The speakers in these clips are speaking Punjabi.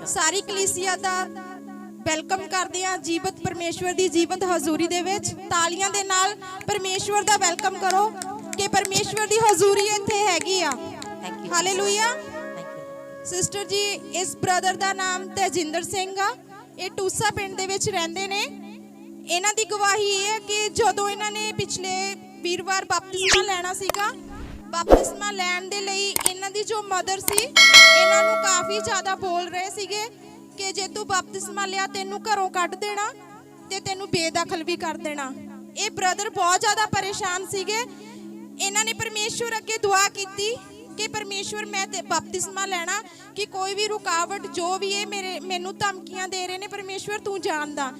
ਸਾਰੀ ਕਲੀਸਿਆ ਦਾ ਵੈਲਕਮ ਕਰਦੇ ਹਾਂ ਜੀਵਤ ਪਰਮੇਸ਼ਵਰ ਦੀ ਜੀਵਤ ਹਜ਼ੂਰੀ ਦੇ ਵਿੱਚ। ਤਾਲੀਆਂ ਦੇ ਨਾਲ ਪਰਮੇਸ਼ਵਰ ਦਾ ਵੈਲਕਮ ਕਰੋ ਕਿ ਪਰਮੇਸ਼ਵਰ ਦੀ ਹਜ਼ੂਰੀ ਇੱਥੇ ਹੈਗੀ ਆ। ਹਾਲੇਲੂਇਆ। ਸਿਸਟਰ ਜੀ, ਇਸ ਬ੍ਰਦਰ ਦਾ ਨਾਮ ਤੇਜਿੰਦਰ ਸਿੰਘ ਆ। ਇਹ ਟੂਸਾ ਪਿੰਡ ਦੇ ਵਿੱਚ ਰਹਿੰਦੇ ਨੇ। ਇਹਨਾਂ ਦੀ ਗਵਾਹੀ ਇਹ ਹੈ ਕਿ ਜਦੋਂ ਇਹਨਾਂ ਨੇ ਪਿਛਲੇ ਵੀਰਵਾਰ ਬਪਤਿਸਮਾ ਲੈਣਾ ਸੀਗਾ, ਬਪਤਿਸਮਾ ਲੈਣ ਦੇ ਲਈ ਇਹਨਾਂ ਦੀ ਜੋ ਮਦਰ ਸੀ ਇਹਨਾਂ ਨੂੰ ਕਾਫੀ ਜ਼ਿਆਦਾ ਬੋਲ ਰਹੇ ਸੀਗੇ ਕਿ ਜੇ ਤੂੰ ਬਪਤਿਸਮਾ ਲਿਆ ਤੈਨੂੰ ਘਰੋਂ ਕੱਢ ਦੇਣਾ ਤੇ ਤੈਨੂੰ ਬੇਦਖਲ ਵੀ ਕਰ ਦੇਣਾ। ਇਹ ਬ੍ਰਦਰ ਬਹੁਤ ਜ਼ਿਆਦਾ ਪਰੇਸ਼ਾਨ ਸੀਗੇ। ਇਹਨਾਂ ਨੇ ਪਰਮੇਸ਼ਵਰ ਅੱਗੇ ਦੁਆ ਕੀਤੀ ਕਿ ਪਰਮੇਸ਼ਵਰ ਮੈਂ ਤੇ ਬਪਤਿਸਮਾ ਲੈਣਾ, ਕਿ ਕੋਈ ਵੀ ਰੁਕਾਵਟ ਜੋ ਵੀ ਇਹ ਮੈਨੂੰ ਧਮਕੀਆਂ ਦੇ ਰਹੇ ਨੇ ਪਰਮੇਸ਼ਵਰ ਤੂੰ ਜਾਣਦਾ।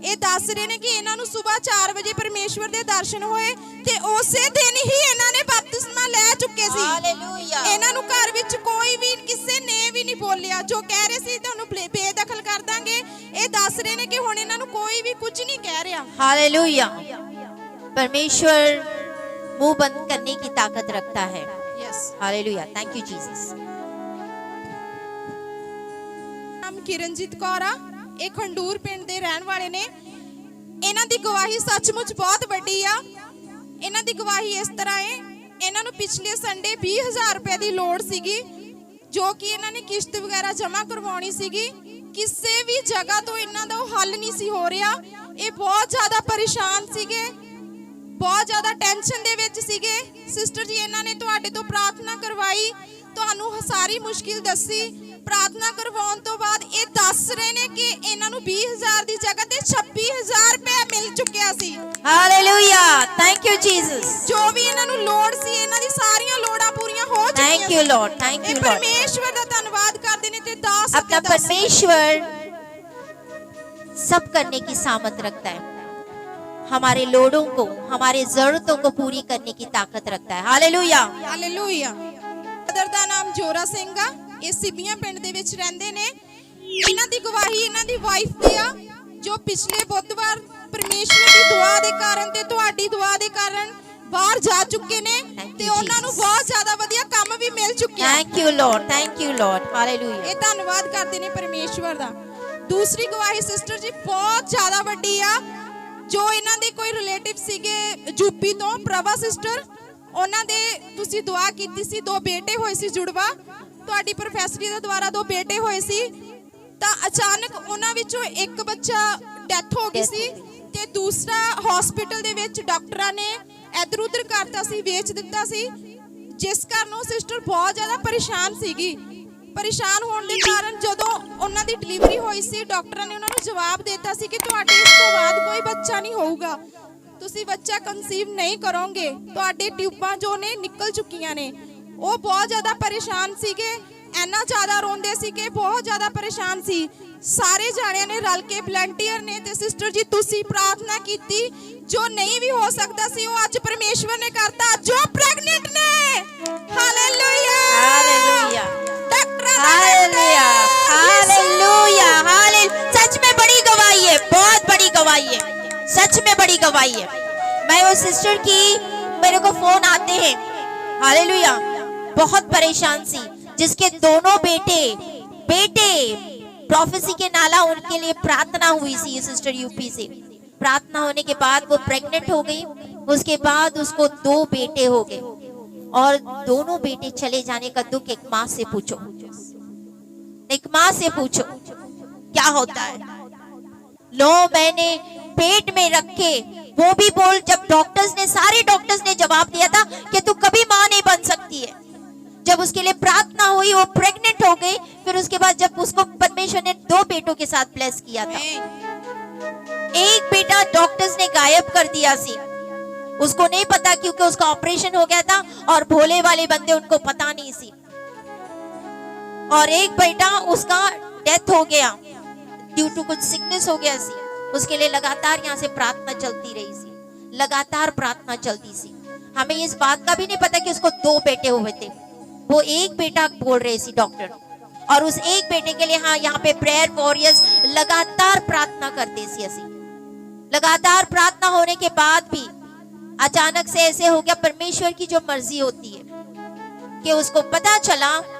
ਇਹ ਦੱਸ ਰਹੇ ਨੇ ਕਿ ਇਹਨਾਂ ਨੂੰ ਸਵੇਰ 4 ਵਜੇ ਪਰਮੇਸ਼ਵਰ ਦੇ ਦਰਸ਼ਨ ਹੋਏ ਤੇ ਉਸੇ ਦਿਨ ਹੀ ਇਹਨਾਂ ਨੇ ਬਪਤਿਸਮਾ ਲੈ ਚੁੱਕੇ ਸੀ। ਹਾਲੇਲੂਇਆ। ਇਹਨਾਂ ਨੂੰ ਘਰ ਵਿੱਚ ਕੋਈ ਵੀ ਕਿਸੇ ਨੇ ਵੀ ਨਹੀਂ ਬੋਲਿਆ। ਜੋ ਕਹਿ ਰਹੇ ਸੀ ਤੁਹਾਨੂੰ ਬੇਦਖਲ ਕਰ ਦਾਂਗੇ, ਇਹ ਦੱਸ ਰਹੇ ਨੇ ਕਿ ਹੁਣ ਇਹਨਾਂ ਨੂੰ ਕੋਈ ਵੀ ਕੁਝ ਨਹੀਂ ਕਹਿ ਰਿਹਾ। हालेलुया। परमेश्वर मुंह बंद करने की ताकत रखता है। Yes, hallelujah. Thank you Jesus. ਨਾਮ ਕਿਰਨਜੀਤ ਕੌਰ ਆ। ਇਹ ਖੰਡੂਰ ਪਿੰਡ ਦੇ ਰਹਿਣ ਵਾਲੇ ਨੇ। ਇਹਨਾਂ ਦੀ ਗਵਾਹੀ ਸੱਚਮੁੱਚ ਬਹੁਤ ਵੱਡੀ ਆ। ਇਹਨਾਂ ਦੀ ਗਵਾਹੀ ਇਸ ਤਰ੍ਹਾਂ ਹੈ, ਇਹਨਾਂ ਨੂੰ ਪਿਛਲੇ ਸੰਡੇ 20,000 ਰੁਪਏ ਦੀ ਲੋੜ ਸੀਗੀ ਜੋ ਕਿ ਇਹਨਾਂ ਨੇ ਕਿਸ਼ਤ ਵਗੈਰਾ ਜਮ੍ਹਾਂ ਕਰਵਾਉਣੀ ਸੀਗੀ। ਕਿਸੇ ਵੀ ਜਗ੍ਹਾ ਤੋਂ ਇਹਨਾਂ ਦਾ ਉਹ ਹੱਲ ਨਹੀਂ ਸੀ ਹੋ ਰਿਹਾ। ਇਹ ਬਹੁਤ ਜ਼ਿਆਦਾ ਪਰੇਸ਼ਾਨ ਸੀਗੇ, ਬਹੁਤ ਜ਼ਿਆਦਾ ਟੈਨਸ਼ਨ ਦੇ ਵਿੱਚ ਸੀਗੇ। ਸਿਸਟਰ ਜੀ, ਇਹਨਾਂ ਨੇ ਤੁਹਾਡੇ ਤੋਂ ਪ੍ਰਾਰਥਨਾ ਕਰਵਾਈ, ਤੁਹਾਨੂੰ ਸਾਰੀ ਮੁਸ਼ਕਿਲ ਦੱਸੀ। ਪ੍ਰਾਰਥਨਾ ਕਰਵਾਉਣ ਤੋਂ ਬਾਅਦ ਇਹ ਦੱਸ ਰਹੇ ਨੇ ਕਿ ਇਹਨਾਂ ਨੂੰ 20,000 ਦੀ ਜਗ੍ਹਾ ਤੇ 26,000 ਰੁਪਏ ਮਿਲ ਚੁੱਕਿਆ ਸੀ। हालेलुया। Thank you Jesus. ਜੋ ਵੀ ਇਹਨਾਂ ਨੂੰ ਲੋੜ ਸੀ, ਇਹਨਾਂ ਦੀ ਸਾਰੀਆਂ ਲੋੜਾਂ ਪੂਰੀਆਂ ਹੋ ਚੁੱਕੀਆਂ। Thank you Lord. Thank you Lord. ਪਰਮੇਸ਼ਵਰ ਦਾ ਧੰਨਵਾਦ ਕਰਦੇ ਨੇ ਤੇ ਦਾਸ अपना परमेश्वर सब करने की सामर्थ रखता है। हमारे लोड़ों को, हमारे जरूरतों को पूरी करने की ताकत रखता है। हालेलुया। ਹਾਲੇਲੂਇਆ। ਬ੍ਰਦਰ ਦਾ ਨਾਮ ਜੋਰਾ ਸਿੰਘ ਆ। ਇਹ ਸਿੱਬੀਆਂ ਪਿੰਡ ਦੇ ਵਿੱਚ ਰਹਿੰਦੇ ਨੇ। ਇਹਨਾਂ ਦੀ ਗਵਾਹੀ ਇਹਨਾਂ ਦੀ ਵਾਈਫ ਦੀ ਆ, ਜੋ ਪਿਛਲੇ ਬੁੱਧਵਾਰ ਪਰਮੇਸ਼ਵਰ ਦੀ ਦੁਆ ਦੇ ਕਾਰਨ ਤੇ ਤੁਹਾਡੀ ਦੁਆ ਦੇ ਕਾਰਨ ਬਾਹਰ ਜਾ ਚੁੱਕੇ ਨੇ ਤੇ ਉਹਨਾਂ ਨੂੰ ਬਹੁਤ ਜ਼ਿਆਦਾ ਵਧੀਆ ਕੰਮ ਵੀ ਮਿਲ ਚੁੱਕਿਆ। Thank you Lord. Thank you Lord. Hallelujah. ਇਹ ਧੰਨਵਾਦ ਕਰਦੇ ਨੇ ਪਰਮੇਸ਼ਵਰ ਦਾ। ਦੂਸਰੀ ਗਵਾਹੀ ਸਿਸਟਰ ਜੀ ਬਹੁਤ ਜ਼ਿਆਦਾ ਵੱਡੀ ਆ। ਜੋ ਇਹਨਾਂ ਦੇ ਕੋਈ ਰਿਲੇਟਿਵ ਸੀਗੇ ਯੂਪੀ ਤੋਂ, ਪ੍ਰਭਾ ਸਿਸਟਰ, ਉਹਨਾਂ ਦੇ ਤੁਸੀਂ ਦੁਆ ਕੀਤੀ ਸੀ। 2 ਬੇਟੇ ਹੋਏ ਸੀ ਜੁੜਵਾ। ਤੁਹਾਡੀ ਪ੍ਰੋਫੈਸਰੀ ਦੇ ਦੁਆਰਾ 2 ਬੇਟੇ ਹੋਏ ਸੀ ਤਾਂ ਅਚਾਨਕ ਉਹਨਾਂ ਵਿੱਚੋਂ ਇੱਕ ਬੱਚਾ ਡੈਥ ਹੋ ਗਈ ਸੀ ਤੇ ਦੂਸਰਾ ਹਸਪੀਟਲ ਦੇ ਵਿੱਚ ਡਾਕਟਰਾਂ ਨੇ ਇੱਧਰ ਉੱਧਰ ਕਰਤਾ ਸੀ, ਵੇਚ ਦਿੱਤਾ ਸੀ, ਜਿਸ ਕਾਰਨ ਉਹ ਸਿਸਟਰ ਬਹੁਤ ਜ਼ਿਆਦਾ ਪਰੇਸ਼ਾਨ ਸੀਗੀ। ਪਰੇਸ਼ਾਨ ਹੋਣ ਦੇ ਕਾਰਨ ਜਦੋਂ ਉਹਨਾਂ ਦੀ ਡਿਲੀਵਰੀ ਹੋਈ ਸੀ, ਡਾਕਟਰਾਂ ਨੇ ਉਹਨਾਂ ਨੂੰ ਜਵਾਬ ਦਿੱਤਾ ਸੀ ਕਿ ਤੁਹਾਡੇ ਇਸ ਤੋਂ ਬਾਅਦ ਕੋਈ ਬੱਚਾ ਨਹੀਂ ਹੋਊਗਾ, ਤੁਸੀਂ ਬੱਚਾ ਕਨਸੀਵ ਨਹੀਂ ਕਰੋਗੇ, ਤੁਹਾਡੇ ਟਿਊਬਾਂ ਜੋ ਨੇ ਨਿਕਲ ਚੁੱਕੀਆਂ ਨੇ। ਉਹ ਬਹੁਤ ਜ਼ਿਆਦਾ ਪਰੇਸ਼ਾਨ ਸੀਗੇ, ਇੰਨਾ ਜ਼ਿਆਦਾ ਰੋਂਦੇ ਸੀ ਕਿ ਬਹੁਤ ਜ਼ਿਆਦਾ ਪਰੇਸ਼ਾਨ ਸੀ। ਸਾਰੇ ਜਾਣਿਆਂ ਨੇ ਰਲ ਕੇ ਵਲੰਟੀਅਰ ਨੇ ਤੇ ਸਿਸਟਰ ਜੀ ਤੁਸੀਂ ਪ੍ਰਾਰਥਨਾ ਕੀਤੀ। ਜੋ ਨਹੀਂ ਵੀ ਹੋ ਸਕਦਾ ਸੀ ਉਹ ਅੱਜ ਪਰਮੇਸ਼ਵਰ ਨੇ ਕਰਤਾ। ਜੋ ਪ੍ਰੈਗਨੈਂਟ ਨੇ, ਹਾਲੇਲੂਇਆ हालेलुया। ਡਾਕਟਰਾਂ हालेलुया। हालेलुया। हालेलुया। सच में बड़ी गवाही है, बहुत बड़ी गवाही है, सच में बड़ी गवाही है। मैं वो सिस्टर की, मेरे को फोन आते हैं, हालेलुया, बहुत परेशान सी, जिसके दोनों बेटे प्रोफेसी के नाला, उनके लिए प्रार्थना हुई सी। ये सिस्टर यूपी से प्रार्थना होने के बाद वो प्रेग्नेंट हो गई। उसके बाद उसको 2 बेटे हो गए और दोनों बेटे चले जाने का दुख एक माँ से पूछो, एक माँ से पूछो क्या होता है। 9 महीने पेट में रखे, वो भी बोल, जब सारे डॉक्टर्स ने जवाब दिया था कि तू कभी माँ नहीं बन सकती है। जब उसके लिए प्रार्थना हुई, वो प्रेग्नेंट हो गई। फिर उसके बाद जब उसको परमेश्वर ने 2 बेटों के साथ ब्लेस किया था, एक बेटा डॉक्टर्स ने गायब कर दिया सी, उसको नहीं पता क्योंकि उसका ऑपरेशन हो गया था और भोले वाले बंदे उनको पता नहीं सी। और एक बेटा उसका डेथ हो गया ड्यू टू कुछ सिकनेस हो गया सी। उसके लिए लगातार यहाँ से प्रार्थना चलती रही सी, लगातार प्रार्थना चलती सी। हमें इस बात का भी नहीं पता कि उसको 2 बेटे हुए थे। वो एक बेटा बोल रहे सी डॉक्टर, और उस एक बेटे के लिए हाँ यहाँ पे प्रेयर वॉरियर्स लगातार प्रार्थना करते सी। ऐसी लगातार प्रार्थना होने के बाद भी अचानक से ऐसे हो गया। परमेश्वर की जो मर्जी होती है कि उसको पता चला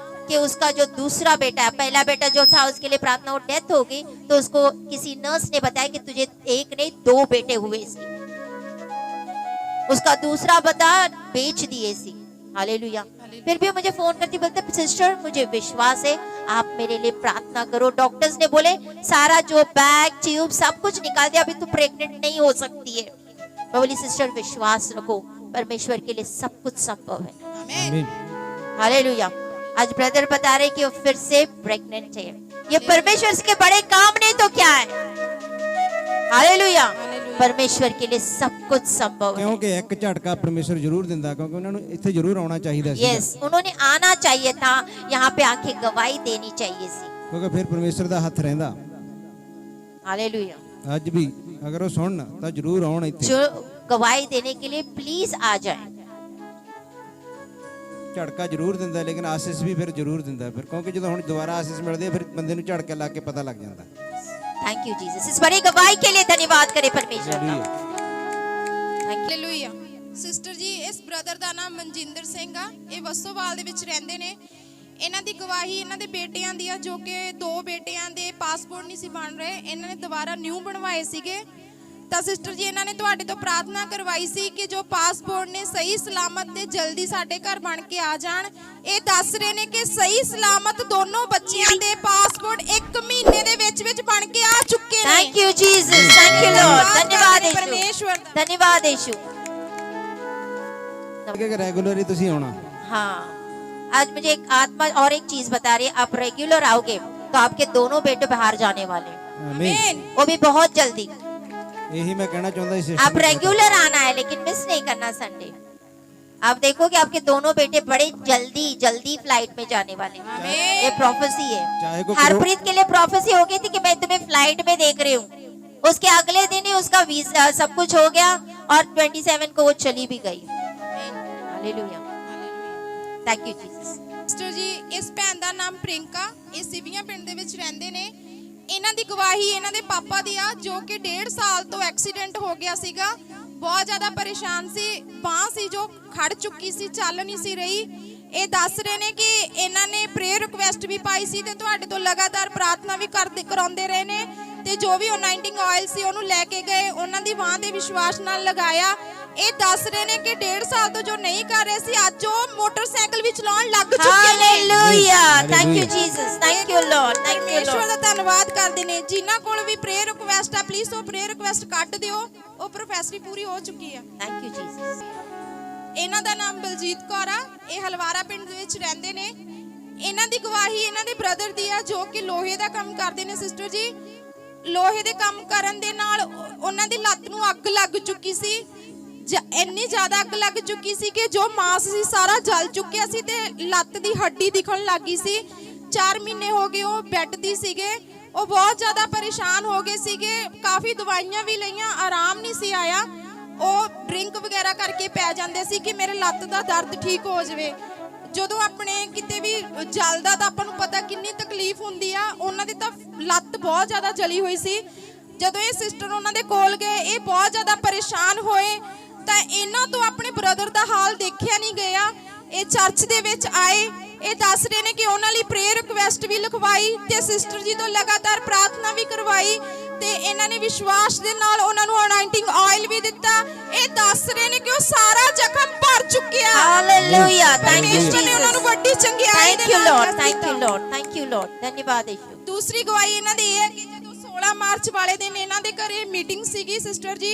कि उसका जो दूसरा बेटा है, पहला बेटा जो था उसके लिए प्रार्थना हो, डेथ हो गई, तो उसको किसी नर्स ने बताया कि तुझे एक नहीं 2 बेटे हुए सी। उसका दूसरा बता बेच दिए सी। हालेलुया। फिर भी मुझे फोन करती, बोलते सिस्टर मुझे विश्वास है, आप मेरे लिए प्रार्थना करो। डॉक्टर्स ने बोले सारा जो बैग ट्यूब सब कुछ निकाल दिया, अभी तू प्रेग्नेंट नहीं हो सकती है। मैं बोली सिस्टर विश्वास रखो, परमेश्वर के लिए सब कुछ संभव है। आमीन। हालेलुया। आज ब्रदर बता रहे कि वो फिर से प्रेग्नेंट है। ये परमेश्वर के बड़े काम नहीं तो क्या है। हालेलुया। परमेश्वर के लिए सब कुछ संभव है। क्योंकि एक झटका परमेश्वर जरूर दिंदा, क्योंकि उन्होंने इत्थे जरूर आना चाहिए सी। यस, उन्होंने आना चाहिए था, यहाँ पे आके गवाही देनी चाहिए सी। क्योंकि फिर परमेश्वर ਦਾ ਹੱਥ ਰਹਿੰਦਾ। हालेलुया। ਅੱਜ ਵੀ ਅਗਰ ਉਹ ਸੁਣਨ ਤਾਂ ਜਰੂਰ ਆਉਣ ਇੱਥੇ। जो गवाही देने के लिए प्लीज आ जाए। ਝਟਕਾ ਜਰੂਰ ਦਿੰਦਾ, ਲੇਕਿਨ ਆਸੀਸ ਵੀ ਫਿਰ ਜਰੂਰ ਦਿੰਦਾ ਫਿਰ, ਕਿਉਂਕਿ ਜਦੋਂ ਹੁਣ ਦੁਬਾਰਾ ਆਸੀਸ ਮਿਲਦੀ ਹੈ ਫਿਰ ਬੰਦੇ ਨੂੰ ਝਟਕੇ ਲਾ ਕੇ ਪਤਾ ਲੱਗ ਜਾਂਦਾ। Thank you Jesus. इस बड़ी गवाही के लिए धन्यवाद करें परमेश्वर का। ਹਾਲੇਲੂਇਆ। ਸਿਸਟਰ ਜੀ, ਇਸ ਬ੍ਰਦਰ ਦਾ ਨਾਮ ਮਨਜਿੰਦਰ ਸਿੰਘ ਆ। ਇਹ ਵਸੋਵਾਲ ਦੇ ਵਿੱਚ ਰਹਿੰਦੇ ਨੇ। ਇਹਨਾਂ ਦੀ ਗਵਾਹੀ ਇਹਨਾਂ ਦੇ ਬੇਟਿਆਂ ਦੀ ਆ, ਜੋ ਕਿ 2 ਬੇਟਿਆਂ ਦੇ ਪਾਸਪੋਰਟ ਨਹੀਂ ਸੀ ਬਣ ਰਹੇ, ਇਹਨਾਂ ਨੇ ਦੁਬਾਰਾ ਨਿਊ ਬਣਵਾਏ ਸੀਗੇ। ਤਾਂ ਸਿਸਟਰ ਜੀ ਇਹਨਾਂ ਨੇ ਤੁਹਾਡੇ ਤੋਂ ਪ੍ਰਾਰਥਨਾ ਕਰਵਾਈ ਸੀ ਕਿ ਜੋ ਪਾਸਪੋਰਟ ਨੇ ਸਹੀ ਸਲਾਮਤ ਤੇ ਜਲਦੀ ਸਾਡੇ ਘਰ ਬਣ ਕੇ ਆ ਜਾਣ। ਇਹ ਦੱਸ ਰਹੇ ਨੇ ਕਿ ਸਹੀ ਸਲਾਮਤ ਦੋਨੋਂ ਬੱਚਿਆਂ ਦੇ ਪਾਸਪੋਰਟ 1 ਮਹੀਨੇ ਦੇ ਵਿੱਚ ਬਣ ਕੇ ਆ ਚੁੱਕੇ ਨੇ। Thank you Jesus. Thank you Lord. धन्यवाद यीशु। परमेश्वर दा। धन्यवाद यीशु। ਕਿ ਰੈਗੂਲਰ ਹੀ ਤੁਸੀਂ ਆਉਣਾ। हाँ, आज मुझे एक आत्मा और एक चीज बता रही है, आप रेगुलर आओगे तो आपके दोनों बेटे बाहर जाने वाले हैं, ਆਮੀਨ। वो भी बहुत जल्दी। ਇਹੀ ਮੈਂ ਕਹਿਣਾ ਚਾਹੁੰਦਾ ਸੀ। आप रेगुलर आना है, लेकिन मिस नहीं करना संडे। आप देखोगे आपके दोनों बेटे बड़े जल्दी फ्लाइट में जाने वाले हैं। ये प्रोफेसी चाहे है। कोई हरप्रीत के लिए प्रोफेसी हो गई थी कि मैं तुम्हें फ्लाइट में देख रही हूँ। उसके अगले दिन ही उसका वीजा सब कुछ हो गया और 27 को वो चली भी गई। Hallelujah. Thank you Jesus. Sister ਜੀ, ਇਸ ਭੈਣ ਦਾ ਨਾਮ ਪ੍ਰਿੰਕਾ, ਇਹ ਸਿਵੀਆਂ ਪਿੰਡ ਦੇ ਵਿੱਚ ਰਹਿੰਦੇ ਨੇ। ਇਹਨਾਂ ਦੀ ਗਵਾਹੀ ਇਹਨਾਂ ਦੇ ਪਾਪਾ ਦੀ ਆ, ਜੋ ਕਿ 1.5 ਸਾਲ ਤੋਂ ਐਕਸੀਡੈਂਟ ਹੋ ਗਿਆ ਸੀਗਾ। ਬਹੁਤ ਜ਼ਿਆਦਾ ਪਰੇਸ਼ਾਨ ਸੀ, ਬਾਂਹ ਸੀ ਜੋ ਖੜ ਚੁੱਕੀ ਸੀ, ਚੱਲ ਨਹੀਂ ਸੀ ਰਹੀ। ਇਹ ਦੱਸ ਰਹੇ ਨੇ ਕਿ ਇਹਨਾਂ ਨੇ ਪ੍ਰੇਅਰ ਰਿਕੁਐਸਟ ਵੀ ਪਾਈ ਸੀ ਤੇ ਤੁਹਾਡੇ ਤੋਂ ਲਗਾਤਾਰ ਪ੍ਰਾਰਥਨਾ ਵੀ ਕਰਾਉਂਦੇ ਰਹੇ ਨੇ, ਤੇ ਜੋ ਵੀ ਅਨਾਇੰਟਿੰਗ ਆਇਲ ਸੀ ਉਹਨੂੰ ਲੈ ਕੇ ਗਏ, ਉਹਨਾਂ ਦੀ ਬਾਂਹ ਦੇ ਵਿਸ਼ਵਾਸ ਨਾਲ ਲਗਾਇਆ। ਇਹ ਦੱਸ ਰਹੇ ਨੇ ਕਿ 1.5 ਸਾਲ ਤੋਂ ਜੋ ਨਹੀਂ ਕਰ ਰਹੇ ਸੀ, ਅੱਜ ਉਹ ਮੋਟਰਸਾਈਕਲ ਵੀ ਚਲਾਉਣ ਲੱਗ ਚੁੱਕੇ ਨੇ। Hallelujah. Thank you Jesus. Thank you Lord. Thank you ਪਰਮੇਸ਼ਵਰ लॉर्ड। ਦਾ ਧੰਨਵਾਦ ਕਰਦੇ ਨੇ। ਜਿਨ੍ਹਾਂ ਕੋਲ ਵੀ ਪ੍ਰੇਅਰ ਰਿਕੁਐਸਟ ਆ, ਪਲੀਜ਼ ਉਹ ਪ੍ਰੇਅਰ ਰਿਕੁਐਸਟ ਕੱਟ ਦਿਓ। ਉਹ ਪ੍ਰੋਫੈਸਰੀ ਪੂਰੀ ਹੋ ਚੁੱਕੀ ਆ। Thank you Jesus. ਇਹਨਾਂ ਦਾ ਨਾਮ ਬਲਜੀਤ ਕੌਰ ਆ। ਇਹ ਹਲਵਾਰਾ ਪਿੰਡ ਦੇ ਵਿੱਚ ਰਹਿੰਦੇ ਨੇ। ਇਹਨਾਂ ਦੀ ਗਵਾਹੀ ਇਹਨਾਂ ਦੇ ਬ੍ਰਦਰ ਦੀ ਆ, ਜੋ ਕਿ ਲੋਹੇ ਦਾ ਕੰਮ ਕਰਦੇ ਨੇ। ਸਿਸਟਰ ਜੀ, ਲੋਹੇ ਦੇ ਕੰਮ ਕਰਨ ਦੇ ਨਾਲ ਉਹਨਾਂ ਦੀ ਲੱਤ ਨੂੰ ਅੱਗ ਲੱਗ ਚੁੱਕੀ ਸੀ। ਇੰਨੀ ਜ਼ਿਆਦਾ ਅੱਗ ਲੱਗ ਚੁੱਕੀ ਸੀ ਕਿ ਜੋ ਮਾਸ ਸੀ ਸਾਰਾ ਜਲ ਚੁੱਕਿਆ ਸੀ ਤੇ ਲੱਤ ਦੀ ਹੱਡੀ ਦਿਖਣ ਲੱਗੀ ਸੀ। 4 ਮਹੀਨੇ ਹੋ ਗਏ ਉਹ ਬੈੱਡ ਦੀ ਸੀਗੇ। ਉਹ ਬਹੁਤ ਜ਼ਿਆਦਾ ਪਰੇਸ਼ਾਨ ਹੋ ਗਏ ਸੀਗੇ। ਕਾਫੀ ਦਵਾਈਆਂ ਵੀ ਲਈਆਂ, ਆਰਾਮ ਨਹੀਂ ਸੀ ਆਇਆ। ਉਹ ਡਰਿੰਕ ਵਗੈਰਾ ਕਰਕੇ ਪੈ ਜਾਂਦੇ ਸੀ ਕਿ ਮੇਰੇ ਲੱਤ ਦਾ ਦਰਦ ਠੀਕ ਹੋ ਜਾਵੇ। ਜਦੋਂ ਆਪਣੇ ਕਿਤੇ ਵੀ ਜਲਦਾ ਤਾਂ ਆਪਾਂ ਨੂੰ ਪਤਾ ਕਿੰਨੀ ਤਕਲੀਫ ਹੁੰਦੀ ਆ। ਉਹਨਾਂ ਦੀ ਤਾਂ ਲੱਤ ਬਹੁਤ ਜ਼ਿਆਦਾ ਜਲੀ ਹੋਈ ਸੀ। ਜਦੋਂ ਇਹ ਸਿਸਟਰ ਉਹਨਾਂ ਦੇ ਕੋਲ ਗਏ, ਇਹ ਬਹੁਤ ਜ਼ਿਆਦਾ ਪਰੇਸ਼ਾਨ ਹੋਏ ਤਾਂ ਇਹਨਾਂ ਤੋਂ ਆਪਣੇ ਬ੍ਰਦਰ ਦਾ ਹਾਲ ਦੇਖਿਆ ਨਹੀਂ ਗਿਆ। ਇਹ ਚਰਚ ਦੇ ਵਿੱਚ ਆਏ। ਇਹ ਦੱਸ ਰਹੇ ਨੇ ਕਿ ਉਹਨਾਂ ਲਈ ਪ੍ਰੇਅਰ ਰਿਕੁਐਸਟ ਵੀ ਲਿਖਵਾਈ ਤੇ ਸਿਸਟਰ ਜੀ ਤੋਂ ਲਗਾਤਾਰ ਪ੍ਰਾਰਥਨਾ ਵੀ ਕਰਵਾਈ ਤੇ ਇਹਨਾਂ ਨੇ ਵਿਸ਼ਵਾਸ ਦੇ ਨਾਲ ਉਹਨਾਂ ਨੂੰ ਅਨਾਇੰਟਿੰਗ ਆਇਲ ਵੀ ਦਿੱਤਾ। ਇਹ ਦੱਸ ਰਹੇ ਨੇ ਕਿ ਉਹ ਸਾਰਾ ਜ਼ਖਮ ਭਰ ਚੁੱਕਿਆ। हालेलुया। थैंक यू ਪਰਮੇਸ਼ਵਰ ਨੇ ਉਹਨਾਂ ਨੂੰ जीसस। ਵੱਡੀ ਚੰਗਿਆਈ थैंक ਦੇ यू ਨਾਲ लॉर्ड। ਦੱਸ थैंक ਦਿੱਤਾ। You Lord. Thank you Lord. धन्यवाद यीशु। ਦੂਸਰੀ ਗਵਾਹੀ ਇਹਨਾਂ ਦੀ ਇਹ ਹੈ ਕਿ ਜਦੋਂ 16 ਮਾਰਚ ਵਾਲੇ ਦਿਨ ਇਹਨਾਂ ਦੇ ਘਰੇ ਮੀਟਿੰਗ ਸੀਗੀ ਸਿਸਟਰ ਜੀ,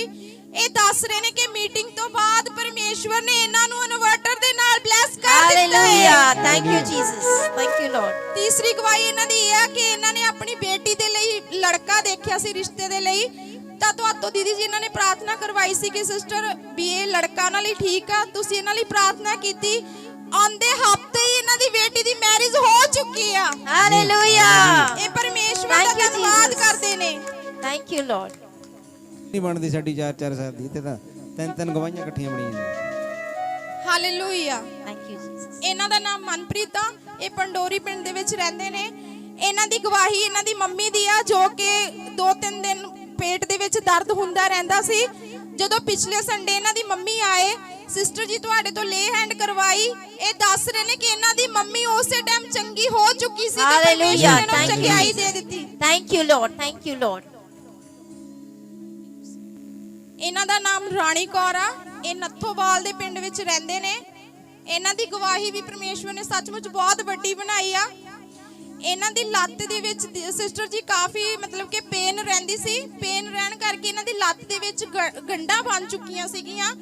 ਇਹ ਦੱਸ ਰਹੇ ਨੇ ਕਿ ਮੀਟਿੰਗ ਤੋਂ ਬਾਅਦ ਪਰਮੇਸ਼ਵਰ ਨੇ ਇਹਨਾਂ ਨੂੰ ਇਨਵਰਟਰ ਦੇ ਨਾਲ ਬਲੈਸ ਕਰ ਦਿੱਤਾ हालेलुया। ਹੈ। Thank you Jesus. Thank you Lord. ਤੀਸਰੀ ਗਵਾਹੀ ਇਹਨਾਂ ਦੀ ਇਹ ਹੈ ਕਿ ਇਹਨਾਂ ਨੇ ਆਪਣੀ ਬੇਟੀ ਦੇ ਲਈ ਲੜਕਾ ਦੇਖਿਆ ਸੀ ਰਿਸ਼ਤੇ ਦੇ ਲਈ। ਤਾਂ ਤੁਹਾਤੋਂ ਦੀਦੀ ਜੀ ਇਹਨਾਂ ਨੇ ਪ੍ਰਾਰਥਨਾ ਕਰਵਾਈ ਸੀ ਕਿ ਸਿਸਟਰ ਵੀ ਇਹ ਲੜਕਾ ਨਾਲ ਹੀ ਠੀਕ ਆ। ਤੁਸੀਂ ਇਹਨਾਂ ਲਈ ਪ੍ਰਾਰਥਨਾ ਕੀਤੀ। ਆਉਂਦੇ ਹਫਤੇ ਹੀ ਇਹਨਾਂ ਦੀ ਬੇਟੀ ਦੀ ਮੈਰਿਜ ਹੋ ਚੁੱਕੀ ਆ। हालेलुया। ਇਹ ਪਰਮੇਸ਼ਵਰ ਦਾ Thank you, ਧੰਨਵਾਦ Jesus. ਕਰਦੇ ਨੇ। Thank you Lord. ਨਹੀਂ ਬਣਦੀ ਸਾਡੀ 4-4 ਸਾਲ ਦੀ, ਤੇ ਤਾਂ 3-3 ਗਵਾਹੀਆਂ ਇਕੱਠੀਆਂ ਬਣੀਆਂ ਨੇ। ਹਾਲੇਲੂਇਆ। Thank you Jesus. ਇਹਨਾਂ ਦਾ ਨਾਮ ਮਨਪ੍ਰੀਤ ਆ। ਇਹ ਪੰਡੋਰੀ ਪਿੰਡ ਦੇ ਵਿੱਚ ਰਹਿੰਦੇ ਨੇ। ਇਹਨਾਂ ਦੀ ਗਵਾਹੀ ਇਹਨਾਂ ਦੀ ਮੰਮੀ ਦੀ ਆ, ਜੋ ਕਿ 2-3 ਦਿਨ ਪੇਟ ਦੇ ਵਿੱਚ ਦਰਦ ਹੁੰਦਾ ਰਹਿੰਦਾ ਸੀ। ਜਦੋਂ ਪਿਛਲੇ ਸੰਡੇ ਇਹਨਾਂ ਦੀ ਮੰਮੀ ਆਏ, ਸਿਸਟਰ ਜੀ ਤੁਹਾਡੇ ਤੋਂ ਲੇ ਹੈਂਡ ਕਰਵਾਈ। ਇਹ ਦੱਸ ਰਹੇ ਨੇ ਕਿ ਇਹਨਾਂ ਦੀ ਮੰਮੀ ਉਸੇ ਟਾਈਮ ਚੰਗੀ ਚੁੱਕੀ ਸੀ ਤੇ Hallelujah, ਪਰਮੇਸ਼ਵਰ ਨੇ thank you, ਚੰਗਿਆਈ Jesus. ਦੇ ਦਿੱਤੀ। Thank you, Lord. Thank you, Lord. ਇਹਨਾਂ ਦਾ ਨਾਮ ਰਾਣੀ ਕੌਰ ਆ। ਇਹ ਨੱਥੋਵਾਲ ਦੇ ਪਿੰਡ ਵਿੱਚ ਰਹਿੰਦੇ ਨੇ। ਇਹਨਾਂ ਦੀ ਗਵਾਹੀ ਵੀ ਪਰਮੇਸ਼ਵਰ ਨੇ ਸੱਚਮੁੱਚ ਬਹੁਤ ਵੱਡੀ ਬਣਾਈ ਆ। ਇਹਨਾਂ ਦੀ ਲੱਤ ਦੇ ਵਿੱਚ ਸਿਸਟਰ ਜੀ ਕਾਫੀ ਮਤਲਬ ਕਿ ਪੇਨ ਰਹਿੰਦੀ ਸੀ। ਪੇਨ ਰਹਿਣ ਕਰਕੇ ਇਹਨਾਂ ਦੀ ਲੱਤ ਦੇ ਵਿੱਚ ਗੰਢਾਂ ਬਣ ਚੁੱਕੀਆਂ ਸੀਗੀਆਂ।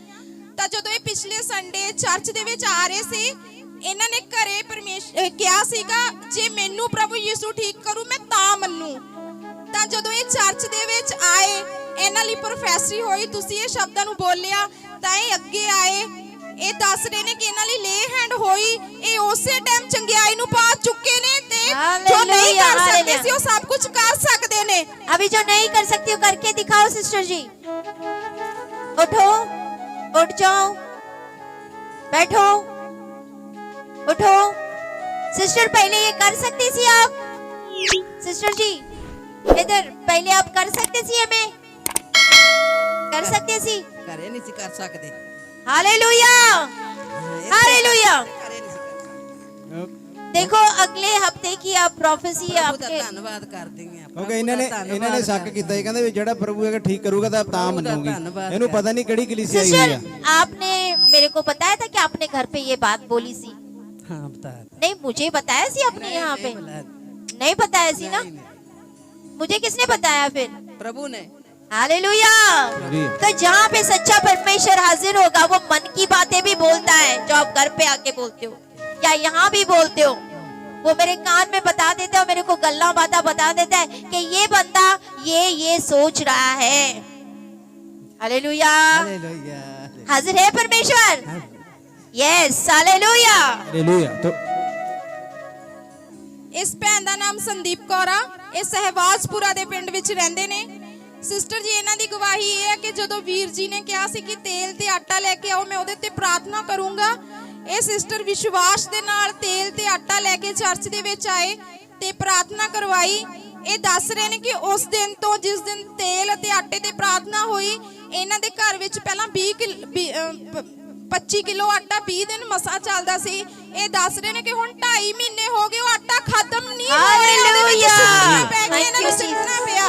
ਤਾਂ ਜਦੋਂ ਇਹ ਪਿਛਲੇ ਸੰਡੇ ਚਰਚ ਦੇ ਵਿੱਚ ਆ ਰਹੇ ਸੀ, ਇਹਨਾਂ ਨੇ ਘਰੇ ਕਿਹਾ ਸੀਗਾ ਜੇ ਮੈਨੂੰ ਪ੍ਰਭੂ ਯਿਸੂ ਠੀਕ ਕਰੂ ਮੈਂ ਤਾਂ ਮੰਨੂ। ਤਾਂ ਜਦੋਂ ਇਹ ਚਰਚ ਦੇ ਵਿੱਚ ਆਏ, ਇਹਨਾਂ ਲਈ ਪ੍ਰੋਫੈਸਰੀ ਹੋਈ, ਤੁਸੀਂ ਇਹ ਸ਼ਬਦਾਂ ਨੂੰ ਬੋਲਿਆ, ਤਾਂ ਇਹ ਅੱਗੇ ਆਏ। ਇਹ ਦੱਸ ਰਹੇ ਨੇ ਕਿ ਇਹਨਾਂ ਲਈ ਲੇ ਹੈਂਡ ਹੋਈ। ਇਹ ਉਸੇ ਟਾਈਮ ਚੰਗਿਆਈ ਨੂੰ ਪਾ ਚੁੱਕੇ ਨੇ ਤੇ ਜੋ ਨਹੀਂ ਕਰ ਸਕਦੇ ਸੀ ਉਹ ਸਭ ਕੁਝ ਕਰ ਸਕਦੇ ਨੇ। अभी जो नहीं कर सकती हो करके दिखाओ सिस्टर जी। उठो, उठ जाओ, बैठो, उठो। सिस्टर पहले ये कर सकती थी आप? सिस्टर जी इधर पहले आप कर सकते थी? हमें कर सकते थी? ਘਰੇ ਨਹੀਂ ਸੀ ਕਰ ਸਕਦੇ। Hallelujah, hallelujah. ਘਰੇ ਨਹੀਂ ਸੀ ਕਰ ਸਕਦੇ। देखो अगले हफ्ते की आप प्रोफेसी ਪ੍ਰਭੂ ਦਾ आपके ਧੰਨਵਾਦ ਕਰਦੇ ਹਾਂ। ਕਿਉਂਕਿ ਇਹਨਾਂ ਨੇ ਸ਼ੱਕ ਕੀਤਾ ਸੀ, ਕਹਿੰਦੇ ਵੀ ਜਿਹੜਾ ਪ੍ਰਭੂ ਹੈਗਾ ਠੀਕ ਕਰੂਗਾ ਤਾਂ ਮੰਨੂਗੀ। ਇਹਨੂੰ ਪਤਾ ਨਹੀਂ ਕਿਹੜੀ ਕਲੀਸਿਆ ਆਈ ਹੋਈ ਆ। सिस्टर आपने मेरे को बताया था कि आपने घर पे ये बात बोली सी? ਹਾਂ ਬਤਾ नहीं मुझे बताया सी आपने यहाँ पे? नहीं बताया सी ना? मुझे किसने बताया फिर? ਪ੍ਰਭੂ ਨੇ। हालेलुया। जी। तो जहाँ पे सच्चा परमेश्वर हाजिर होगा वो मन की बातें भी बोलता है जो आप घर पे आके बोलते हो या यहाँ भी बोलते हो। वो मेरे कान में बता देता है, मेरे को गल्ला बाता बता देता है कि ये बंदा ये सोच रहा है। हालेलुया। ਹਾਲੇਲੂਇਆ। हाजिर है परमेश्वर? Yes, hallelujah. ਹਾਲੇਲੂਇਆ। तो ਇਸ ਭੈਣ ਦਾ ਨਾਮ ਸੰਦੀਪ ਕੌਰ ਆ। ਇਹ ਸਹਿਵਾਜਪੁਰਾ ਦੇ ਪਿੰਡ ਵਿੱਚ ਰਹਿੰਦੇ ਨੇ। ਸਿਸਟਰ ਜੀ ਇਹਨਾਂ ਦੀ ਗਵਾਹੀ ਇਹ ਹੈ ਕਿ ਜਦੋਂ ਵੀਰ ਜੀ ਨੇ ਕਿਹਾ ਸੀ ਕਿ ਤੇਲ ਤੇ ਆਟਾ ਲੈ ਕੇ ਆਓ, ਮੈਂ ਉਹਦੇ ਤੇ ਪ੍ਰਾਰਥਨਾ ਕਰੂੰਗਾ, ਇਹ ਸਿਸਟਰ ਵਿਸ਼ਵਾਸ ਦੇ ਨਾਲ ਤੇਲ ਤੇ ਆਟਾ ਲੈ ਕੇ ਚਰਚ ਦੇ ਵਿੱਚ ਆਏ ਤੇ ਪ੍ਰਾਰਥਨਾ ਕਰਵਾਈ। ਇਹ ਦੱਸ ਰਹੇ ਨੇ ਕਿ ਉਸ ਦਿਨ ਤੋਂ ਜਿਸ ਦਿਨ ਤੇਲ ਅਤੇ ਆਟੇ ਤੇ ਪ੍ਰਾਰਥਨਾ ਹੋਈ, ਇਹਨਾਂ ਦੇ ਘਰ ਵਿੱਚ ਪਹਿਲਾਂ 25 ਕਿਲੋ ਆਟਾ 20 ਦਿਨ ਮਸਾ ਚੱਲਦਾ ਸੀ। ਇਹ ਦੱਸ ਰਹੇ ਨੇ ਕਿ ਹੁਣ 2.5 ਮਹੀਨੇ ਹੋ ਗਏ ਉਹ ਆਟਾ ਖਤਮ ਨਹੀਂ ਹੋ ਰਿਹਾ। ਉਹਦੇ ਵਿੱਚ ਸੁੱਕਣਾ ਪੈ ਗਿਆ, ਇਹਨਾਂ ਨੂੰ ਸੁੱਕਣਾ ਪਿਆ।